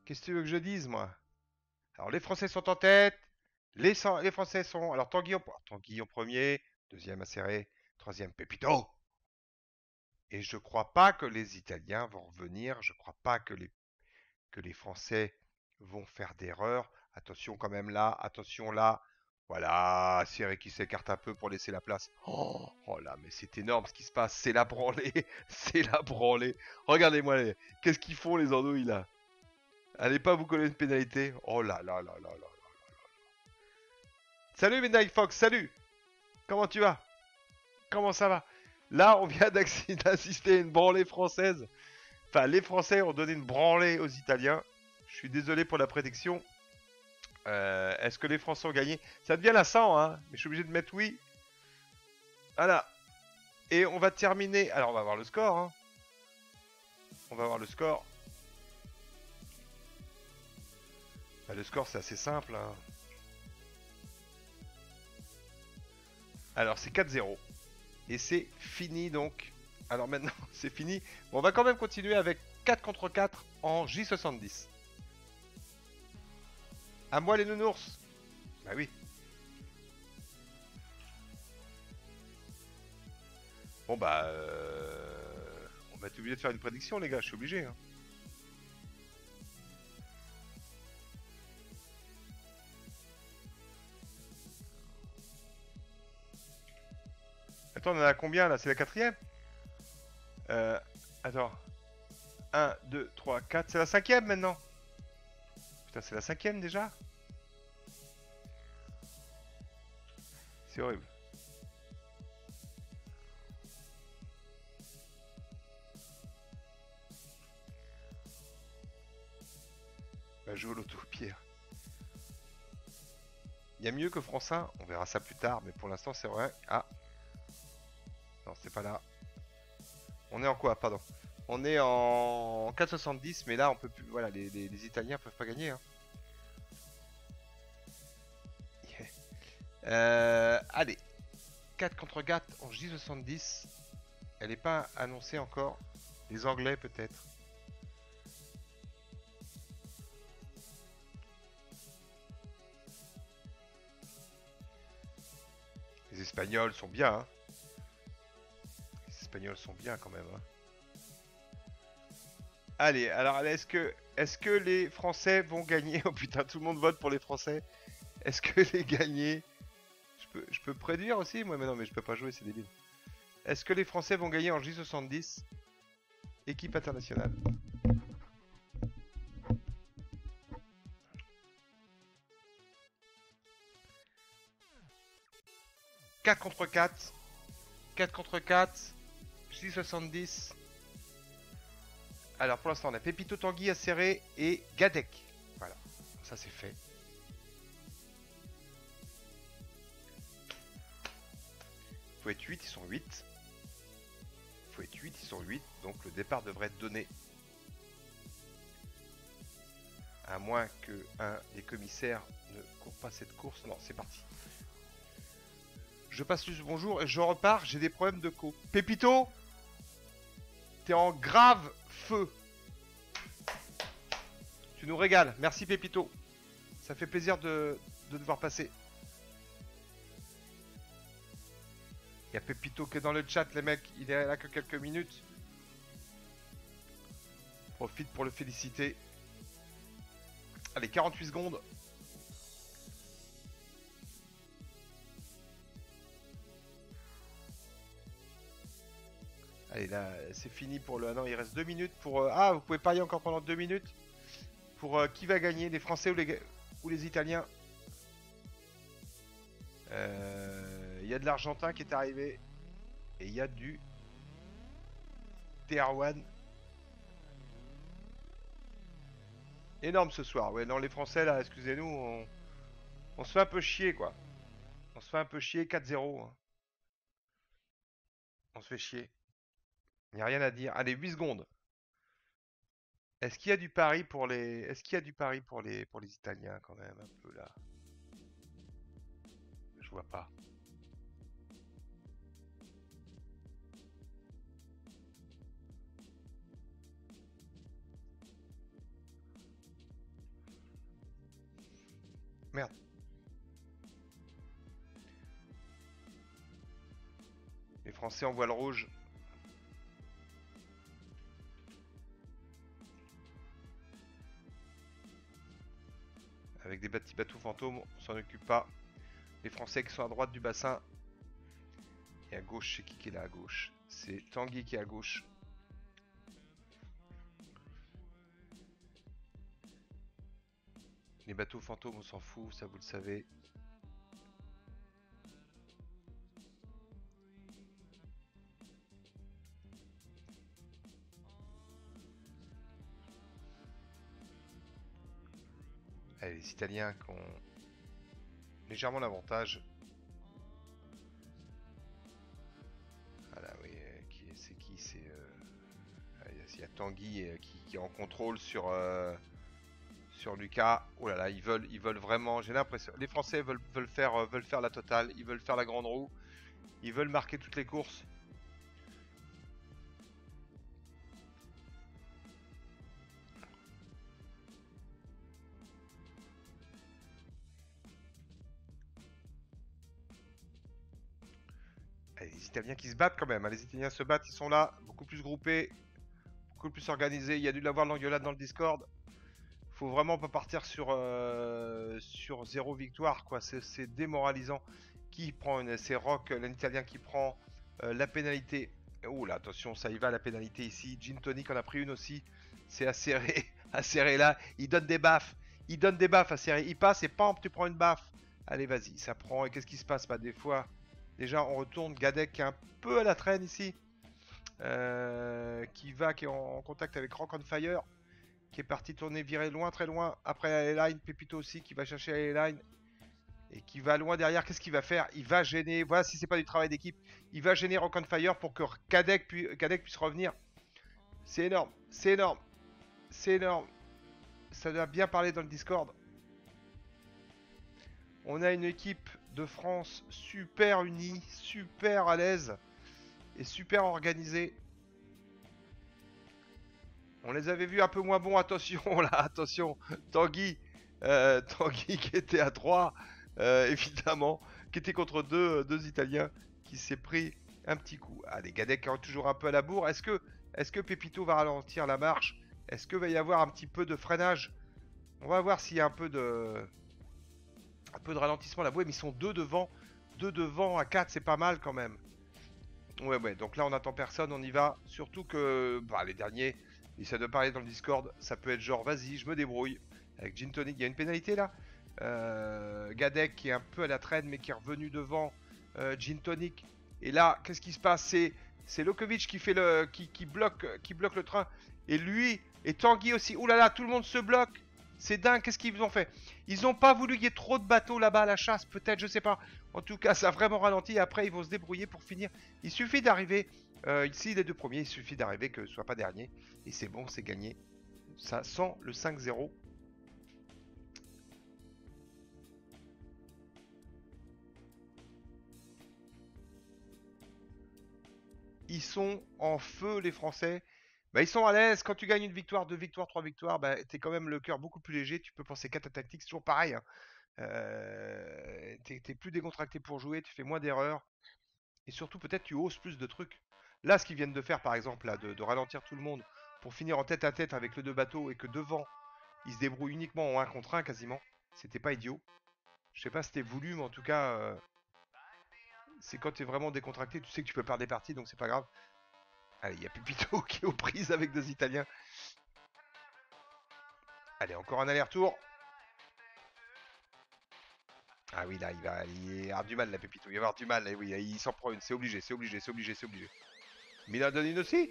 [SPEAKER 1] Qu'est-ce que tu veux que je dise, moi? Alors, les Français sont en tête. Les Français sont. Alors, Tanguy en premier. Deuxième Acéré. Troisième Pépito. Et je crois pas que les Italiens vont revenir. Je crois pas que les Français vont faire d'erreur. Attention quand même là. Attention là. Voilà, Acéré qui s'écarte un peu pour laisser la place. Oh, oh là, mais c'est énorme ce qui se passe. C'est la branlée. C'est la branlée. Regardez-moi, qu'est-ce qu'ils font les andouilles là? Allez pas vous coller une pénalité. Oh là là là là là. Salut Midnight Fox, salut. Comment tu vas? Comment ça va? Là, on vient d'assister à une branlée française. Enfin, les Français ont donné une branlée aux Italiens. Je suis désolé pour la prédiction. Est-ce que les Français ont gagné? Ça devient la 100, hein. Mais je suis obligé de mettre oui. Voilà. Et on va terminer. Alors, on va voir le score. Hein. On va voir le score. Bah, le score, c'est assez simple. Hein. Alors, c'est 4-0. Et c'est fini donc. Alors maintenant, c'est fini. Bon, on va quand même continuer avec 4 contre 4 en J70. À moi les nounours. Bah oui. Bon bah... On va être obligé de faire une prédiction les gars, je suis obligé. Hein. Attends, on en a combien là? C'est la quatrième? Attends. 1, 2, 3, 4. C'est la cinquième maintenant. Putain, c'est la cinquième déjà? C'est horrible. Bah, je joue l'auto, Pierre. Il y a mieux que France 1, on verra ça plus tard, mais pour l'instant c'est vrai. Ah. Non, c'est pas là. On est en quoi? Pardon. On est en 4,70, mais là on peut plus. Voilà, les Italiens peuvent pas gagner. Hein. Allez. 4 contre 4 en J70. Elle n'est pas annoncée encore. Les Anglais peut-être. Les Espagnols sont bien. Hein. Les Espagnols sont bien quand même. Hein. Allez, alors est-ce que Est-ce que les Français vont gagner? Oh putain, tout le monde vote pour les Français. Est-ce que les gagnés... Je peux prédire aussi? Moi, mais non, mais je peux pas jouer, c'est débile. Est-ce que les Français vont gagner en J70? Équipe internationale. 4 contre 4. 4 contre 4. J70. Alors pour l'instant on a Pépito, Tanguy, Acéré et Gadec. Voilà, ça c'est fait. Faut être 8, ils sont 8. Faut être 8, ils sont 8. Donc le départ devrait être donné. À moins que un des commissaires ne court pas cette course. Non, c'est parti. Je passe juste bonjour et je repars. J'ai des problèmes de co. Pépito, t'es en grave feu. Tu nous régales. Merci Pépito. Ça fait plaisir de te voir passer. Il y a Pépito qui est dans le chat, les mecs. Il est là que quelques minutes. Profite pour le féliciter. Allez, 48 secondes. Allez, là, c'est fini pour le... Non, il reste 2 minutes pour... Ah, vous pouvez parier encore pendant 2 minutes. Pour qui va gagner, les Français ou les Italiens. Il y a de l'Argentin qui est arrivé. Et il y a du... TR1. Énorme ce soir. Ouais, non, les Français, là, excusez-nous, on se fait un peu chier, quoi. On se fait un peu chier, 4-0. Hein. On se fait chier. Il n'y a rien à dire. Allez, 8 secondes. Est-ce qu'il y a du pari pour les... Est-ce qu'il y a du pari pour les Italiens, quand même, un peu, là? Je vois pas. Merde. Les Français envoient le rouge. Avec des petits bateaux fantômes, on s'en occupe pas. Les Français qui sont à droite du bassin. Et à gauche, c'est qui est là à gauche? C'est Tanguy qui est à gauche. Les bateaux fantômes, on s'en fout, ça vous le savez. Allez, les Italiens qui ont légèrement l'avantage. Voilà, oui, c'est qui? C'est il y a Tanguy qui est en contrôle sur Lucas. Oh là là, ils veulent vraiment. J'ai l'impression, les Français veulent faire la totale. Ils veulent faire la grande roue. Ils veulent marquer toutes les courses. Allez, les Italiens qui se battent quand même. Les Italiens se battent, ils sont là, beaucoup plus groupés, beaucoup plus organisés. Il y a dû l'avoir l'engueulade dans le Discord. Faut vraiment pas partir sur 0 victoire, quoi. C'est démoralisant. Qui prend une... C'est Rock, l'Italien qui prend la pénalité. Ouh là, attention, ça y va la pénalité ici. Gin Tonic en a pris une aussi. C'est Acéré. Acéré là, il donne des baffes. Il donne des baffes, Acéré. Il passe et pam, tu prends une baffe. Allez, vas-y, ça prend. Et qu'est-ce qui se passe? Pas des fois. Déjà, on retourne. Gadec qui est un peu à la traîne ici. Qui est en contact avec Rock on Fire. Qui est parti tourner, virer loin, très loin. Après la line, Pépito aussi qui va chercher la line. Et qui va loin derrière. Qu'est-ce qu'il va faire? Il va gêner. Voilà, si c'est pas du travail d'équipe. Il va gêner Rock on Fire pour que Gadec puisse revenir. C'est énorme. C'est énorme. C'est énorme. Ça doit bien parler dans le Discord. On a une équipe de France super unie, super à l'aise et super organisée. On les avait vus un peu moins bons, attention là, attention. Tanguy, Tanguy qui était à 3, évidemment, qui était contre deux Italiens, qui s'est pris un petit coup. Allez, Gadec est toujours un peu à la bourre. Est-ce que Pépito va ralentir la marche? Est-ce qu'il va y avoir un petit peu de freinage? On va voir s'il y a un peu de ralentissement là. Ouais, mais ils sont deux devant. Deux devant à 4, c'est pas mal quand même. Ouais, donc là on attend personne, on y va. Surtout que bah, les derniers, ils essaient de parler dans le Discord. Ça peut être genre, vas-y, je me débrouille. Avec Gin Tonic, il y a une pénalité là. Gadek qui est un peu à la traîne, mais qui est revenu devant Gin Tonic. Et là, qu'est-ce qui se passe? C'est Lokovic qui fait qui bloque le train. Et lui, et Tanguy aussi. Ouh là là, tout le monde se bloque. C'est dingue, qu'est-ce qu'ils ont fait? Ils n'ont pas voulu qu'il y ait trop de bateaux là-bas à la chasse, peut-être, je sais pas. En tout cas, ça a vraiment ralenti. Après, ils vont se débrouiller pour finir. Il suffit d'arriver. Ici, les deux premiers, il suffit d'arriver que ce soit pas dernier. Et c'est bon, c'est gagné. Ça sent le 5-0. Ils sont en feu, les Français. Bah, ils sont à l'aise. Quand tu gagnes une victoire, deux victoires, trois victoires, bah, t'es quand même le cœur beaucoup plus léger. Tu peux penser qu'à ta tactique. C'est toujours pareil, hein. T'es plus décontracté pour jouer. Tu fais moins d'erreurs. Et surtout, peut-être, tu oses plus de trucs. Là, ce qu'ils viennent de faire, par exemple, là, de ralentir tout le monde pour finir en tête à tête avec le deux bateaux et que devant, ils se débrouillent uniquement en 1 contre 1 quasiment. C'était pas idiot. Je sais pas si c'était voulu, mais en tout cas, c'est quand t'es vraiment décontracté. Tu sais que tu peux perdre des parties, donc c'est pas grave. Allez, il y a Pepito qui est aux prises avec deux Italiens. Allez, encore un aller-retour. Ah oui, là, il va avoir du mal, là, Pepito. Il va avoir du mal, là, oui, il s'en prend une. C'est obligé, c'est obligé, c'est obligé, c'est obligé. Mais il a donné une aussi.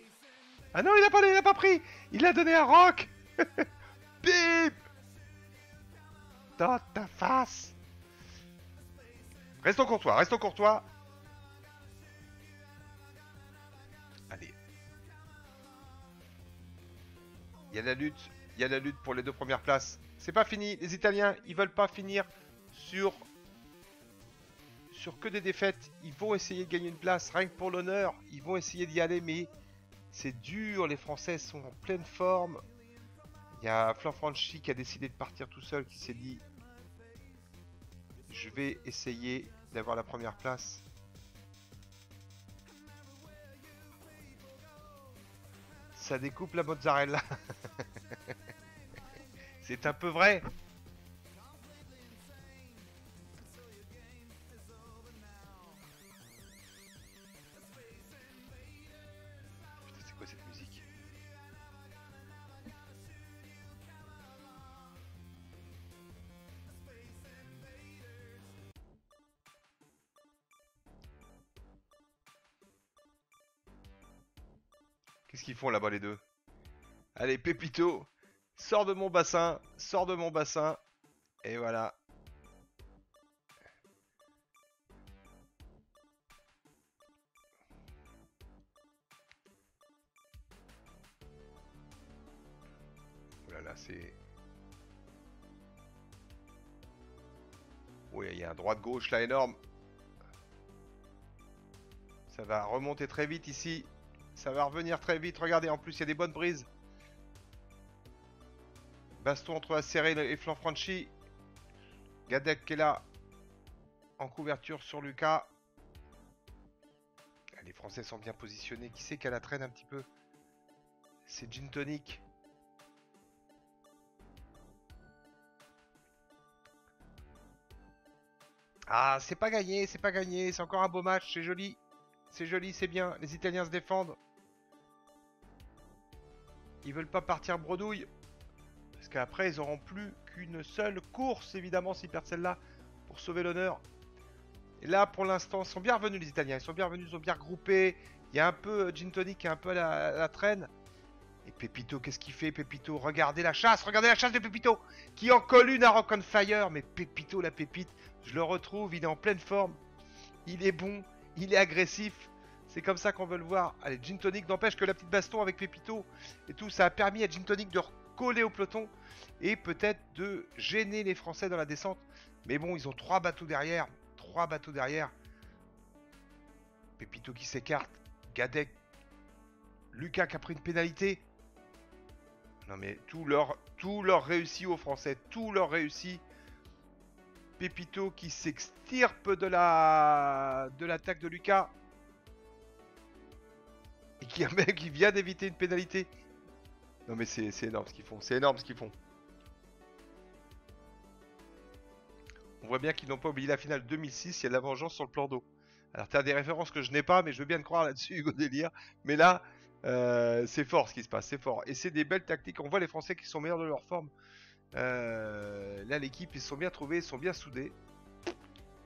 [SPEAKER 1] Ah non, il a pas pris. Il a donné un rock. Bip. Dans ta face. Restons courtois, restons courtois. Allez. Il y a la lutte pour les deux premières places. C'est pas fini, les Italiens, ils veulent pas finir sur que des défaites. Ils vont essayer de gagner une place, rien que pour l'honneur. Ils vont essayer d'y aller, mais c'est dur. Les Français sont en pleine forme. Il y a Flanfranchi qui a décidé de partir tout seul, qui s'est dit je vais essayer d'avoir la première place. Ça découpe la mozzarella. C'est un peu vrai. Putain, c'est quoi cette musique? Qu'est-ce qu'ils font là-bas les deux? Allez, Pépito, sors de mon bassin, sors de mon bassin. Et voilà. Oh là là, c'est... Oui, il y a un droite-gauche là énorme. Ça va remonter très vite ici. Ça va revenir très vite. Regardez, en plus, il y a des bonnes brises. Baston entre Acerré et Flanfranchi. Gadek qui est là. En couverture sur Lucas. Les Français sont bien positionnés. Qui c'est qui a la traîne un petit peu? C'est Gin Tonic. Ah, c'est pas gagné, c'est pas gagné. C'est encore un beau match, c'est joli. C'est joli, c'est bien. Les Italiens se défendent. Ils veulent pas partir bredouille. Parce qu'après, ils auront plus qu'une seule course, évidemment, s'ils perdent celle-là, pour sauver l'honneur. Et là, pour l'instant, ils sont bien revenus, les Italiens. Ils sont bien revenus, ils sont bien regroupés. Il y a un peu Gin Tonic qui est un peu à la traîne. Et Pépito, qu'est-ce qu'il fait, Pépito? Regardez la chasse de Pépito, qui en colle une à Rock on Fire. Mais Pépito, la pépite, je le retrouve, il est en pleine forme. Il est bon, il est agressif. C'est comme ça qu'on veut le voir. Allez, Gin Tonic, n'empêche que la petite baston avec Pépito et tout, ça a permis à Gin Tonic de recoller au peloton et peut-être de gêner les Français dans la descente. Mais bon, ils ont 3 bateaux derrière. 3 bateaux derrière. Pépito qui s'écarte. Gadek. Lucas qui a pris une pénalité. Non mais tout leur réussit aux Français. Tout leur réussit. Pépito qui s'extirpe de l'attaque de Lucas. Et qui vient d'éviter une pénalité. Non mais c'est énorme ce qu'ils font. C'est énorme ce qu'ils font. On voit bien qu'ils n'ont pas oublié la finale 2006. Il y a de la vengeance sur le plan d'eau. Alors t'as des références que je n'ai pas, mais je veux bien te croire là-dessus, Hugo Délire. Mais là, c'est fort ce qui se passe. C'est fort. Et c'est des belles tactiques. On voit les Français qui sont meilleurs de leur forme. Là, l'équipe, ils sont bien trouvés, ils sont bien soudés.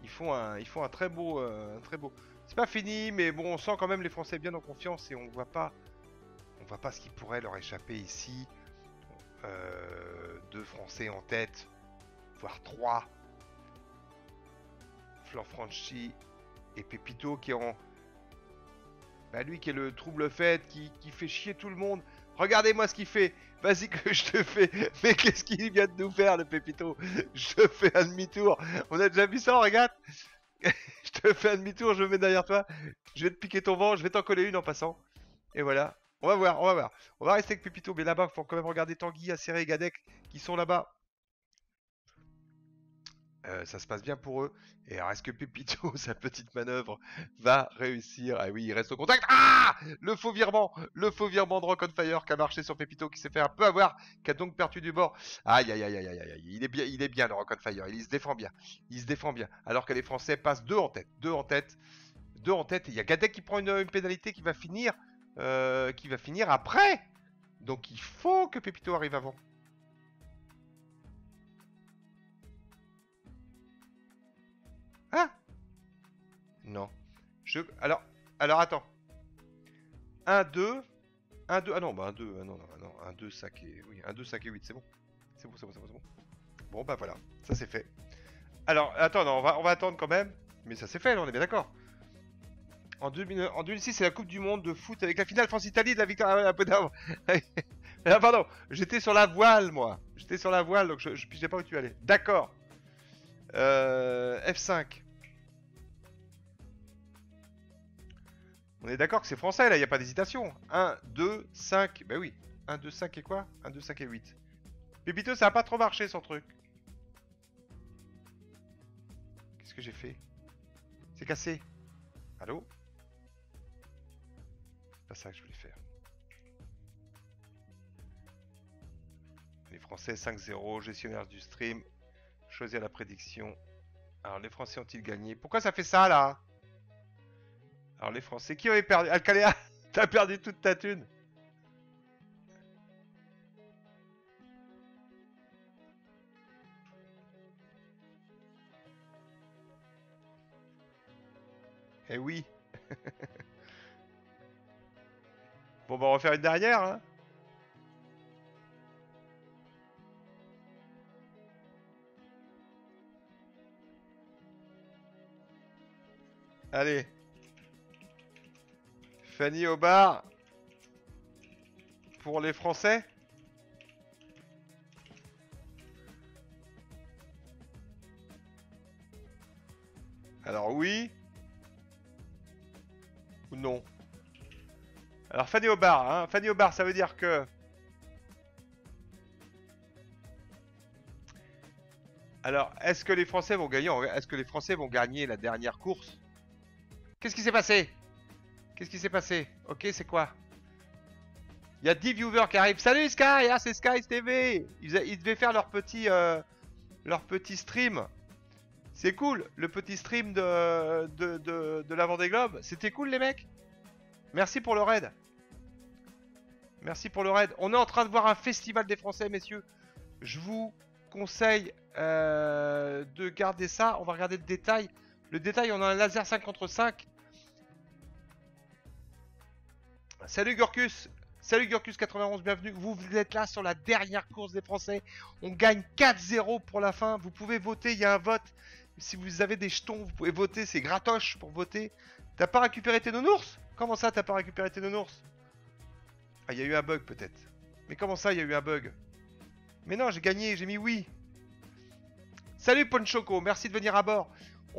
[SPEAKER 1] Ils font un très beau, C'est pas fini, mais bon, on sent quand même les Français bien en confiance et on voit pas ce qui pourrait leur échapper ici. Deux Français en tête, voire trois. Flor Franchi et Pepito qui est en... Bah lui qui est le trouble fait, qui fait chier tout le monde. Regardez-moi ce qu'il fait. Vas-y que je te fais. Mais qu'est-ce qu'il vient de nous faire le Pepito? Je te fais un demi-tour. On a déjà vu ça, regarde. Je te fais un demi-tour, je me mets derrière toi. Je vais te piquer ton vent, je vais t'en coller une en passant. Et voilà. On va voir, on va voir. On va rester avec Pepito, mais là-bas, il faut quand même regarder Tanguy, Acéré et Gadec qui sont là-bas. Ça se passe bien pour eux. Et alors, est-ce que Pepito, sa petite manœuvre, va réussir? Ah oui, il reste au contact. Ah! Le faux virement de Rock on Fire qui a marché sur Pepito, qui s'est fait un peu avoir, qui a donc perdu du bord. Aïe, aïe, aïe, aïe, aïe, aïe. Il est bien, le Rock on Fire. Il se défend bien. Il se défend bien. Alors que les Français passent deux en tête. Et il y a Gadec qui prend une pénalité qui va finir après. Donc il faut que Pepito arrive avant. Ah! Non. Alors attends. 1, 2. 1, 2. Ah non, bah 1, 2. Ah non, 1, 2, 5 et... Oui, 1, 2, 5 et 8, c'est bon. C'est bon. Bon, bah voilà. Ça c'est fait. Alors, attends, non, on va attendre quand même. Mais ça c'est fait, là, on est bien d'accord. En 2006, c'est la Coupe du Monde de foot avec la finale France-Italie de la victoire. Un peu d'avant. Ah, pardon, j'étais sur la voile, moi. J'étais sur la voile, donc je pigeais pas où tu allais. D'accord. F5. On est d'accord que c'est français, là, il n'y a pas d'hésitation. 1, 2, 5. Ben oui. 1, 2, 5 et quoi? 1, 2, 5 et 8. Pépito, ça a pas trop marché, son truc. Qu'est-ce que j'ai fait? C'est cassé. Allô? C'est pas ça que je voulais faire. Les Français 5-0, gestionnaire du stream. Choisir la prédiction. Alors, les Français ont-ils gagné? Pourquoi ça fait ça, là? Alors, les Français, qui avait perdu? Alcaléa, t'as perdu toute ta thune. Eh oui. Bon, bah, on va faire une dernière, hein. Allez. Fanny au bar. Pour les Français. Alors oui. Ou non. Alors Fanny au bar, hein. Fanny au bar, ça veut dire que... Alors, est-ce que les Français vont gagner? Est-ce que les Français vont gagner la dernière course? Qu'est-ce qui s'est passé? Qu'est-ce qui s'est passé? Ok, c'est quoi? Il y a 10 viewers qui arrivent. Salut Sky, ah, c'est Sky TV. Ils devaient faire leur petit stream. C'est cool, le petit stream de la Vendée Globe. C'était cool les mecs. Merci pour le raid. Merci pour le raid. On est en train de voir un festival des Français, messieurs. Je vous conseille de garder ça. On va regarder le détail. Le détail, on a un laser 5 contre 5. Salut Gurkus. Salut Gurkus91, bienvenue. Vous êtes là sur la dernière course des Français. On gagne 4-0 pour la fin. Vous pouvez voter, il y a un vote. Si vous avez des jetons, vous pouvez voter. C'est gratoche pour voter. T'as pas récupéré tes nounours? Comment ça, t'as pas récupéré tes nounours? Ah, il y a eu un bug peut-être. Mais comment ça, il y a eu un bug? Mais non, j'ai gagné, j'ai mis oui. Salut Ponchoco, merci de venir à bord.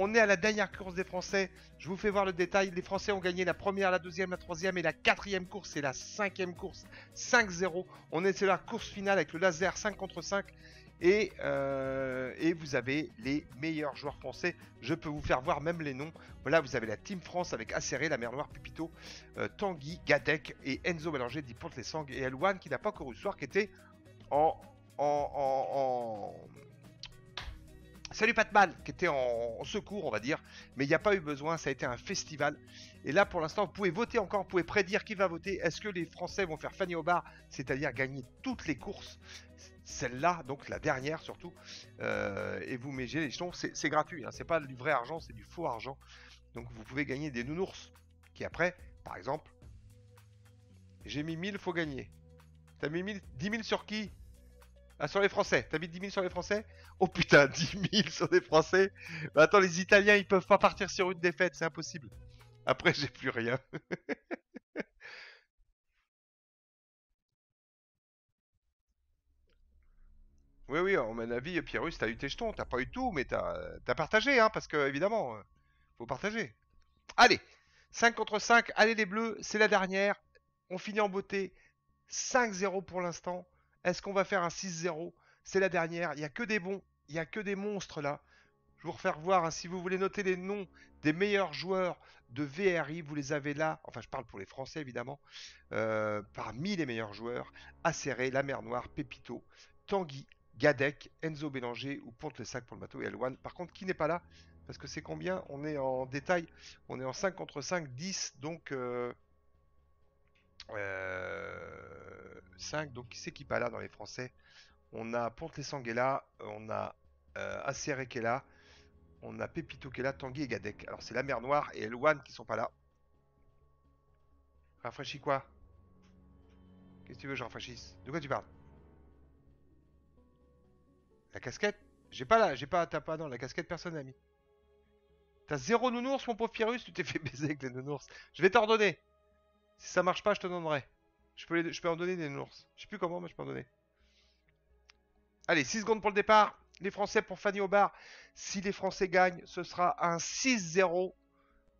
[SPEAKER 1] On est à la dernière course des Français. Je vous fais voir le détail. Les Français ont gagné la première, la deuxième, la troisième et la quatrième course. C'est la cinquième course. 5-0. On est sur la course finale avec le laser 5 contre 5. Et vous avez les meilleurs joueurs français. Je peux vous faire voir même les noms. Voilà, vous avez la Team France avec Acéré, la Mer Noire, Pupito, Tanguy, Gadec et Enzo Bélanger d'Ypont les Sangs et Elouane qui n'a pas couru ce soir, qui était en, en Salut Patman, qui était en secours, on va dire, mais il n'y a pas eu besoin, ça a été un festival. Et là, pour l'instant, vous pouvez voter encore, vous pouvez prédire qui va voter. Est-ce que les Français vont faire Fanny au bar, c'est-à-dire gagner toutes les courses, celle-là, donc la dernière surtout, et vous mettez les jetons, c'est gratuit, hein, c'est pas du vrai argent, c'est du faux argent. Donc vous pouvez gagner des nounours, qui après, par exemple, j'ai mis 1000, faut gagner. T'as mis 10 000 sur qui? Ah, sur les Français. T'as mis 10 000 sur les Français? Oh putain, 10 000 sur les Français. Bah, attends, les Italiens, ils peuvent pas partir sur une défaite, c'est impossible. Après, j'ai plus rien. Oui, oui, à mon avis, Pierrus, t'as eu tes jetons. T'as pas eu tout, mais t'as partagé, hein, parce que, évidemment, faut partager. Allez, 5 contre 5. Allez, les Bleus, c'est la dernière. On finit en beauté. 5-0 pour l'instant. Est-ce qu'on va faire un 6-0? C'est la dernière. Il n'y a que des bons. Il n'y a que des monstres là. Je vais vous refaire voir, hein, si vous voulez noter les noms des meilleurs joueurs de VRI, vous les avez là. Enfin, je parle pour les Français évidemment. Parmi les meilleurs joueurs, Acéré, La Mer Noire, Pépito, Tanguy, Gadec, Enzo Bélanger ou Ponte les Sacs pour le bateau et Elouane. Par contre, qui n'est pas là? Parce que c'est combien? On est en détail. On est en 5 contre 5, 10. Donc 5. Donc qui c'est qui n'est pas là dans les Français? On a Ponte les Sangs est là. On a Acéré qui est là. On a Pépito qui est là, Tanguy et Gadec. Alors c'est la Mer Noire et Elouane qui sont pas là. Rafraîchis quoi? Qu'est-ce que tu veux que je rafraîchisse? De quoi tu parles? La casquette? J'ai pas là, j'ai pas, t'as pas, non, la casquette personne n'a mis. T'as zéro nounours mon pauvre Pyrrhus, tu t'es fait baiser avec les nounours. Je vais t'en donner. Si ça marche pas, je te donnerai. Je peux en donner des nounours. Je sais plus comment, mais je peux en donner. Allez, 6 secondes pour le départ. Les Français pour Fanny au bar. Si les Français gagnent, ce sera un 6-0.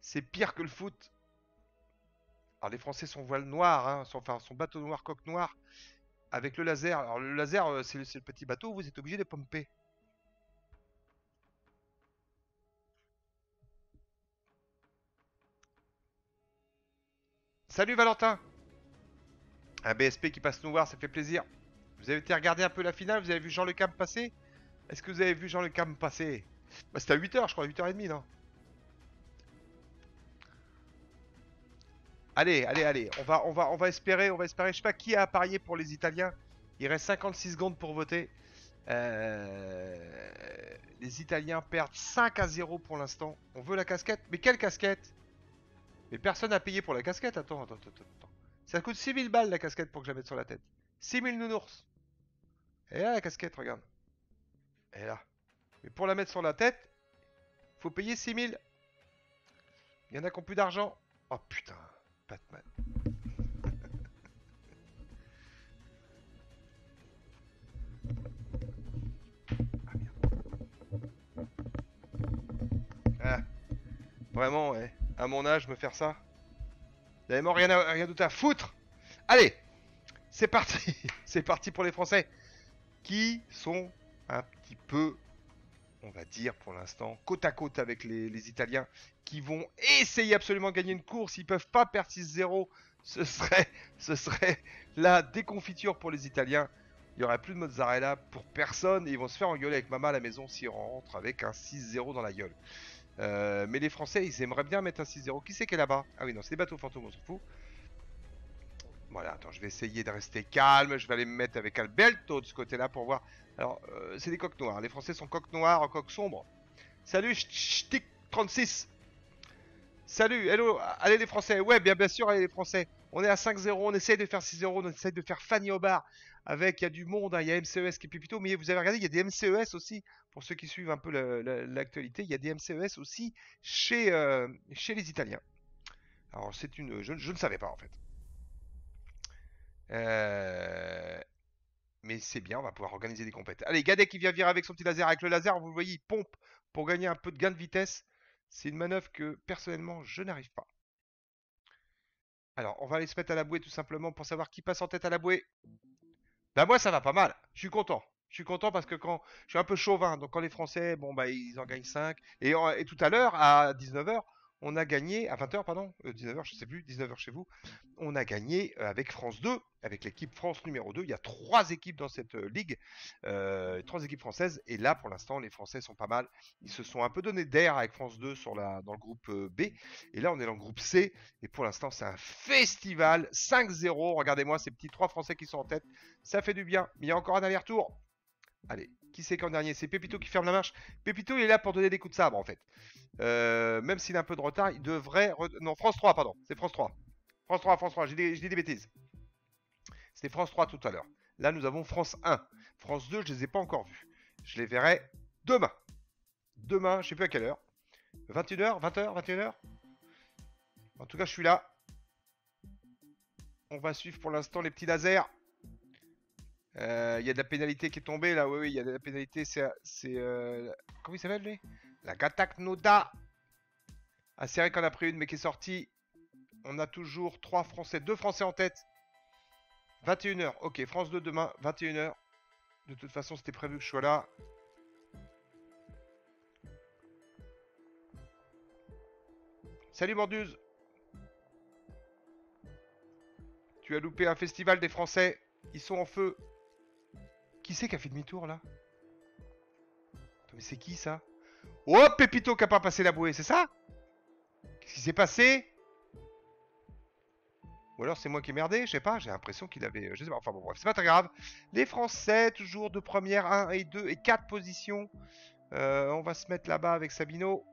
[SPEAKER 1] C'est pire que le foot. Alors les Français sont voile noir, hein, enfin son bateau noir, coque noire, avec le laser. Alors le laser, c'est le petit bateau, vous êtes obligé de pomper. Salut Valentin. Un BSP qui passe nous voir, ça fait plaisir. Vous avez été regarder un peu la finale, vous avez vu Jean Le Cam passer? Est-ce que vous avez vu Jean Le Cam passer? Bah, c'était à 8h, je crois, 8h30, non? Allez, allez, allez, on va espérer. Je sais pas qui a parié pour les Italiens. Il reste 56 secondes pour voter. Les Italiens perdent 5-0 pour l'instant. On veut la casquette. Mais quelle casquette? Mais personne n'a payé pour la casquette. Attends, attends, attends, attends. Ça coûte 6000 balles la casquette pour que je la mette sur la tête. 6000 nounours. Et là la casquette, regarde. Elle est là. Mais pour la mettre sur la tête, faut payer 6000. Il y en a qui ont plus d'argent. Oh putain, Batman. Ah, vraiment, ouais. À mon âge, me faire ça. Il y vraiment rien d'autre à foutre. Allez, c'est parti. C'est parti pour les Français. Qui sont un petit peu, on va dire pour l'instant, côte à côte avec les Italiens, qui vont essayer absolument de gagner une course. Ils peuvent pas perdre 6-0. Ce serait la déconfiture pour les Italiens. Il n'y aurait plus de mozzarella pour personne et ils vont se faire engueuler avec maman à la maison s'ils rentrent avec un 6-0 dans la gueule. Mais les Français, ils aimeraient bien mettre un 6-0. Qui c'est qui est là-bas? Ah oui, non, c'est des bateaux fantômes, on s'en fout. Voilà, attends, je vais essayer de rester calme. Je vais aller me mettre avec Alberto de ce côté-là pour voir. Alors, c'est des coques noires. Les Français sont coques noires en coques sombres. Salut, Stick36. Salut, hello. Allez les Français. Ouais, bien sûr, allez les Français. On est à 5-0. On essaye de faire 6-0. On essaye de faire Fanny au bar. Avec, il y a du monde. Hein, il y a MCES qui est plutôt. Mais vous avez regardé, il y a des MCES aussi. Pour ceux qui suivent un peu l'actualité, il y a des MCES aussi chez les Italiens. Alors, c'est une. Je ne savais pas en fait. Euh, Mais c'est bien, on va pouvoir organiser des compètes. Allez, Gadec qui vient virer avec son petit laser. Avec le laser, vous le voyez, il pompe pour gagner un peu de gain de vitesse. C'est une manœuvre que personnellement, je n'arrive pas. Alors, on va aller se mettre à la bouée tout simplement pour savoir qui passe en tête à la bouée. Bah moi, ça va pas mal. Je suis content. Je suis content parce que quand je suis un peu chauvin, donc quand les Français, bon bah ils en gagnent 5. Et tout à l'heure, à 19h, on a gagné, à 20h pardon, 19h je sais plus, 19h chez vous, on a gagné avec France 2, avec l'équipe France numéro 2. Il y a 3 équipes dans cette ligue, 3 équipes françaises. Et là pour l'instant les Français sont pas mal. Ils se sont un peu donné d'air avec France 2 dans le groupe B. Et là on est dans le groupe C. Et pour l'instant c'est un festival, 5-0. Regardez-moi ces petits 3 Français qui sont en tête. Ça fait du bien. Mais il y a encore un aller-retour. Allez, qui c'est qu'en dernier? C'est Pépito qui ferme la marche. Pépito, il est là pour donner des coups de sabre, en fait. Même s'il a un peu de retard, il devrait... Non, France 3, pardon. C'est France 3. France 3, France 3. J'ai dit des bêtises. C'était France 3 tout à l'heure. Là, nous avons France 1. France 2, je les ai pas encore vus. Je les verrai demain. Demain, je sais plus à quelle heure. 21h, 20h, 21h. En tout cas, je suis là. On va suivre pour l'instant les petits lasers. Il y a de la pénalité qui est tombée là, oui, il y a de la pénalité, comment il s'appelle lui? La Gatak Noda. Ah, c'est vrai qu'on a pris une mais qui est sortie. On a toujours 3 Français, 2 Français en tête. 21h, ok, France 2 demain, 21h. De toute façon, c'était prévu que je sois là. Salut Morduse. Tu as loupé un festival des Français. Ils sont en feu. Qui c'est qui a fait demi-tour là? Attends, mais c'est qui ça? Oh, Pépito qui a pas passé la bouée, c'est ça? Qu'est-ce qui s'est passé? Ou alors c'est moi qui ai merdé, je sais pas, j'ai l'impression qu'il avait... Je sais pas, enfin bon bref, c'est pas très grave. Les Français, toujours de première, 1 et 2 et 4 positions. On va se mettre là-bas avec Sabino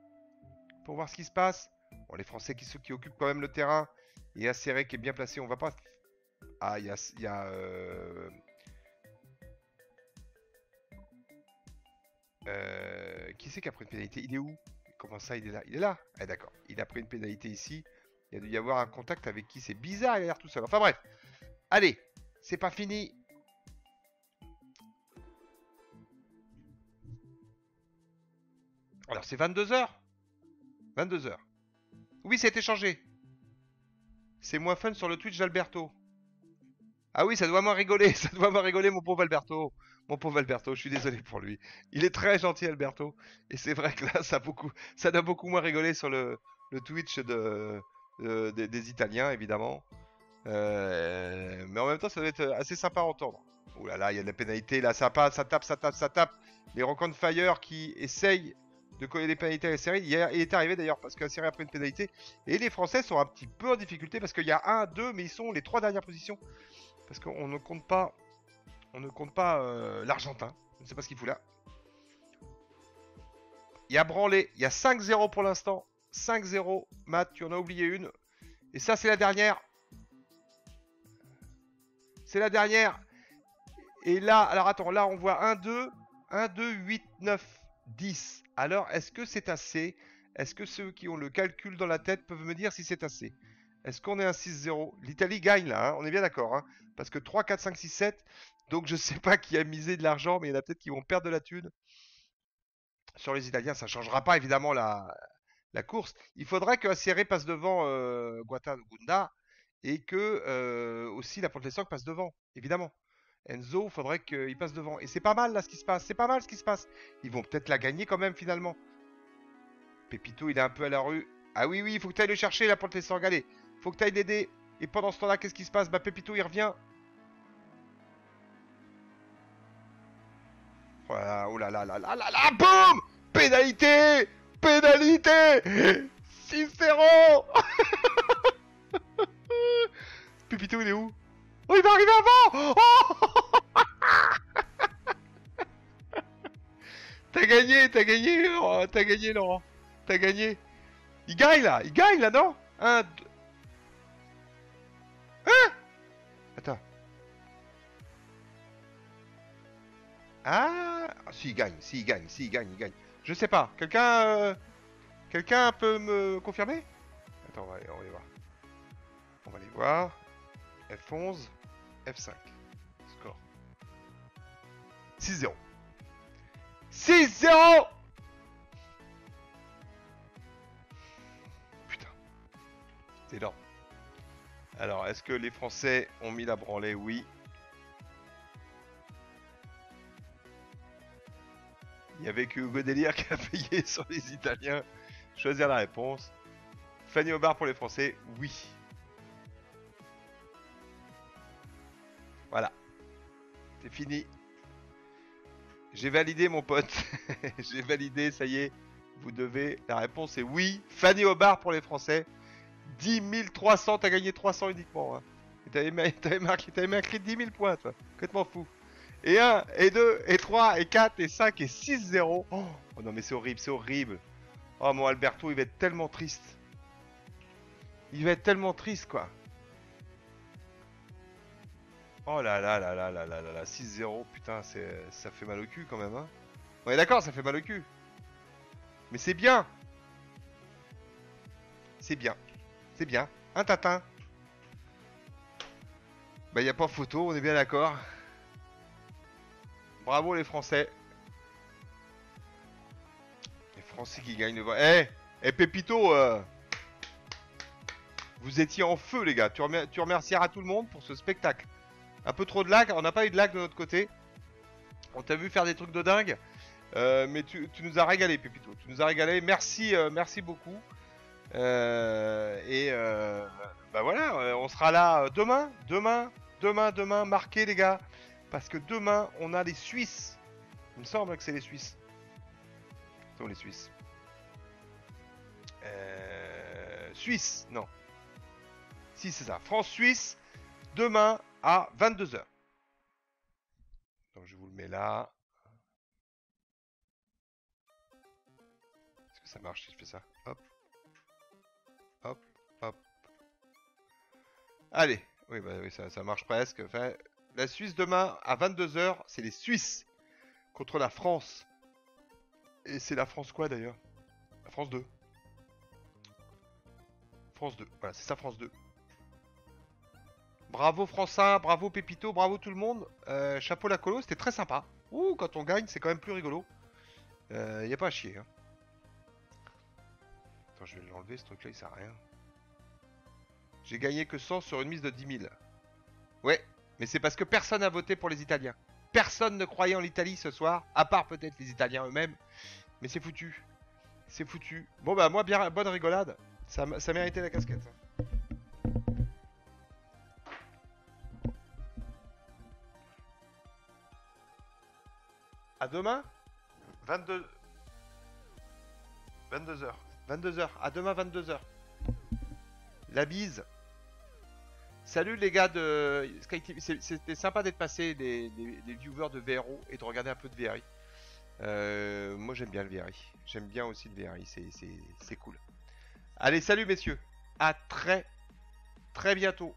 [SPEAKER 1] pour voir ce qui se passe. Bon, les Français qui occupent quand même le terrain. Et Acéré qui est bien placé, on va pas... Ah, il y a qui c'est qui a pris une pénalité? Il est où? Comment ça, il est là? Il est là? Ah d'accord, il a pris une pénalité ici. Il y a dû y avoir un contact avec qui? C'est bizarre, il a l'air tout seul. Enfin bref. Allez, c'est pas fini. Alors c'est 22h. 22h. Oui, ça a été changé. C'est moins fun sur le Twitch d'Alberto. Ah oui, ça doit moins rigoler. Ça doit moins rigoler, mon pauvre Alberto. Mon pauvre Alberto, je suis désolé pour lui. Il est très gentil, Alberto. Et c'est vrai que là, ça doit beaucoup moins rigoler sur le Twitch des Italiens, évidemment. Mais en même temps, ça doit être assez sympa à entendre. Ouh là là, il y a de la pénalité. Là, ça passe, ça tape, ça tape, ça tape. Les Rock on Fire qui essayent de coller des pénalités à la série. Il est arrivé d'ailleurs parce que la série a pris une pénalité. Et les Français sont un petit peu en difficulté parce qu'il y a 1, 2, mais ils sont les 3 dernières positions. Parce qu'on ne compte pas, l'Argentin. Je ne sais pas ce qu'il fout là. Il y a branlé. Il y a 5-0 pour l'instant. 5-0. Matt, tu en as oublié une. Et ça, c'est la dernière. C'est la dernière. Et là, alors attends, là on voit 1, 2, 1, 2, 8, 9, 10. Alors, est-ce que c'est assez? Est-ce que ceux qui ont le calcul dans la tête peuvent me dire si c'est assez? Est-ce qu'on est un 6-0? L'Italie gagne là, hein, on est bien d'accord. Hein, parce que 3, 4, 5, 6, 7. Donc je sais pas qui a misé de l'argent, mais il y en a peut-être qui vont perdre de la thune. Sur les Italiens, ça ne changera pas évidemment la course. Il faudrait que Acéré passe devant Guatagunda et que aussi la Pontlesoc passe devant, évidemment. Enzo, il faudrait qu'il passe devant. Et c'est pas mal là ce qui se passe. C'est pas mal ce qui se passe. Ils vont peut-être la gagner quand même finalement. Pépito, il est un peu à la rue. Ah oui, oui, il faut que tu ailles le chercher là pour te laisser regarder. Il faut que tu ailles l'aider. Et pendant ce temps-là, qu'est-ce qui se passe? Bah Pépito, il revient. Voilà, oh là là là là là là, boum! Pénalité! Pénalité! 6-0! Pépito, il est où? Oh, il va arriver avant! Oh! T'as gagné, Laurent, t'as gagné, Laurent. T'as gagné. Il gagne là, non? 1, 2... Hein? Attends. Ah, si, il gagne, si, il gagne, si, il gagne, il gagne. Je sais pas. Quelqu'un peut me confirmer? Attends, on va aller voir. On va aller voir. F11, F5. Score. 6-0. 6-0! Putain. C'est énorme. Alors, est-ce que les Français ont mis la branlée? Oui. Il y avait que Hugo Délire qui a payé sur les Italiens. Choisir la réponse. Fanny Aubard pour les Français, oui. Voilà. C'est fini. J'ai validé mon pote. J'ai validé, ça y est. Vous devez. La réponse est oui. Fanny Aubard pour les Français. 10 300, t'as gagné 300 uniquement. Hein. T'avais mis un cri de 10 000 points, toi. Complètement fou. Et 1, et 2, et 3, et 4, et 5, et 6-0. Oh non, mais c'est horrible, c'est horrible. Oh, mon Alberto, il va être tellement triste. Il va être tellement triste, quoi. Oh là là là là là là là là. 6-0, putain, ça fait mal au cul quand même, hein. On est d'accord, ça fait mal au cul. Mais c'est bien. C'est bien. C'est bien. Un tatin. Bah, y a pas photo, on est bien d'accord. Bravo les Français. Les Français qui gagnent le vote. Eh, Pépito, vous étiez en feu, les gars. Tu remercieras tout le monde pour ce spectacle. Un peu trop de lag. On n'a pas eu de lag de notre côté. On t'a vu faire des trucs de dingue. Mais tu nous as régalé, Pépito. Tu nous as régalé. Merci, merci beaucoup. Bah voilà, on sera là demain. Demain. Marquez, les gars. Parce que demain, on a les Suisses. Il me semble que c'est les Suisses. Non, les Suisses. Suisse, non. Si, c'est ça. France-Suisse, demain à 22h. Donc, je vous le mets là. Est-ce que ça marche si je fais ça? Hop. Hop, hop. Allez. Oui, bah oui, ça marche presque. Enfin, la Suisse demain à 22h, c'est les Suisses contre la France. Et c'est la France quoi d'ailleurs? La France 2. France 2. Voilà, c'est ça, France 2. Bravo France 1, bravo Pépito, bravo tout le monde. Chapeau la colo, c'était très sympa. Ouh, quand on gagne, c'est quand même plus rigolo. Y a pas à chier. Hein. Attends, je vais l'enlever, ce truc-là, il sert à rien. J'ai gagné que 100 sur une mise de 10 000. Ouais, mais c'est parce que personne n'a voté pour les Italiens. Personne ne croyait en l'Italie ce soir, à part peut-être les Italiens eux-mêmes. Mais c'est foutu. C'est foutu. Bon bah moi, bien bonne rigolade. Ça méritait la casquette. À demain 22h. 22h. À demain 22h. La bise. Salut les gars de Sky TV. C'était sympa d'être passé les viewers de VRO et de regarder un peu de VRI. Moi j'aime bien le VRI. J'aime bien aussi le VRI. C'est cool. Allez, salut messieurs. À très bientôt.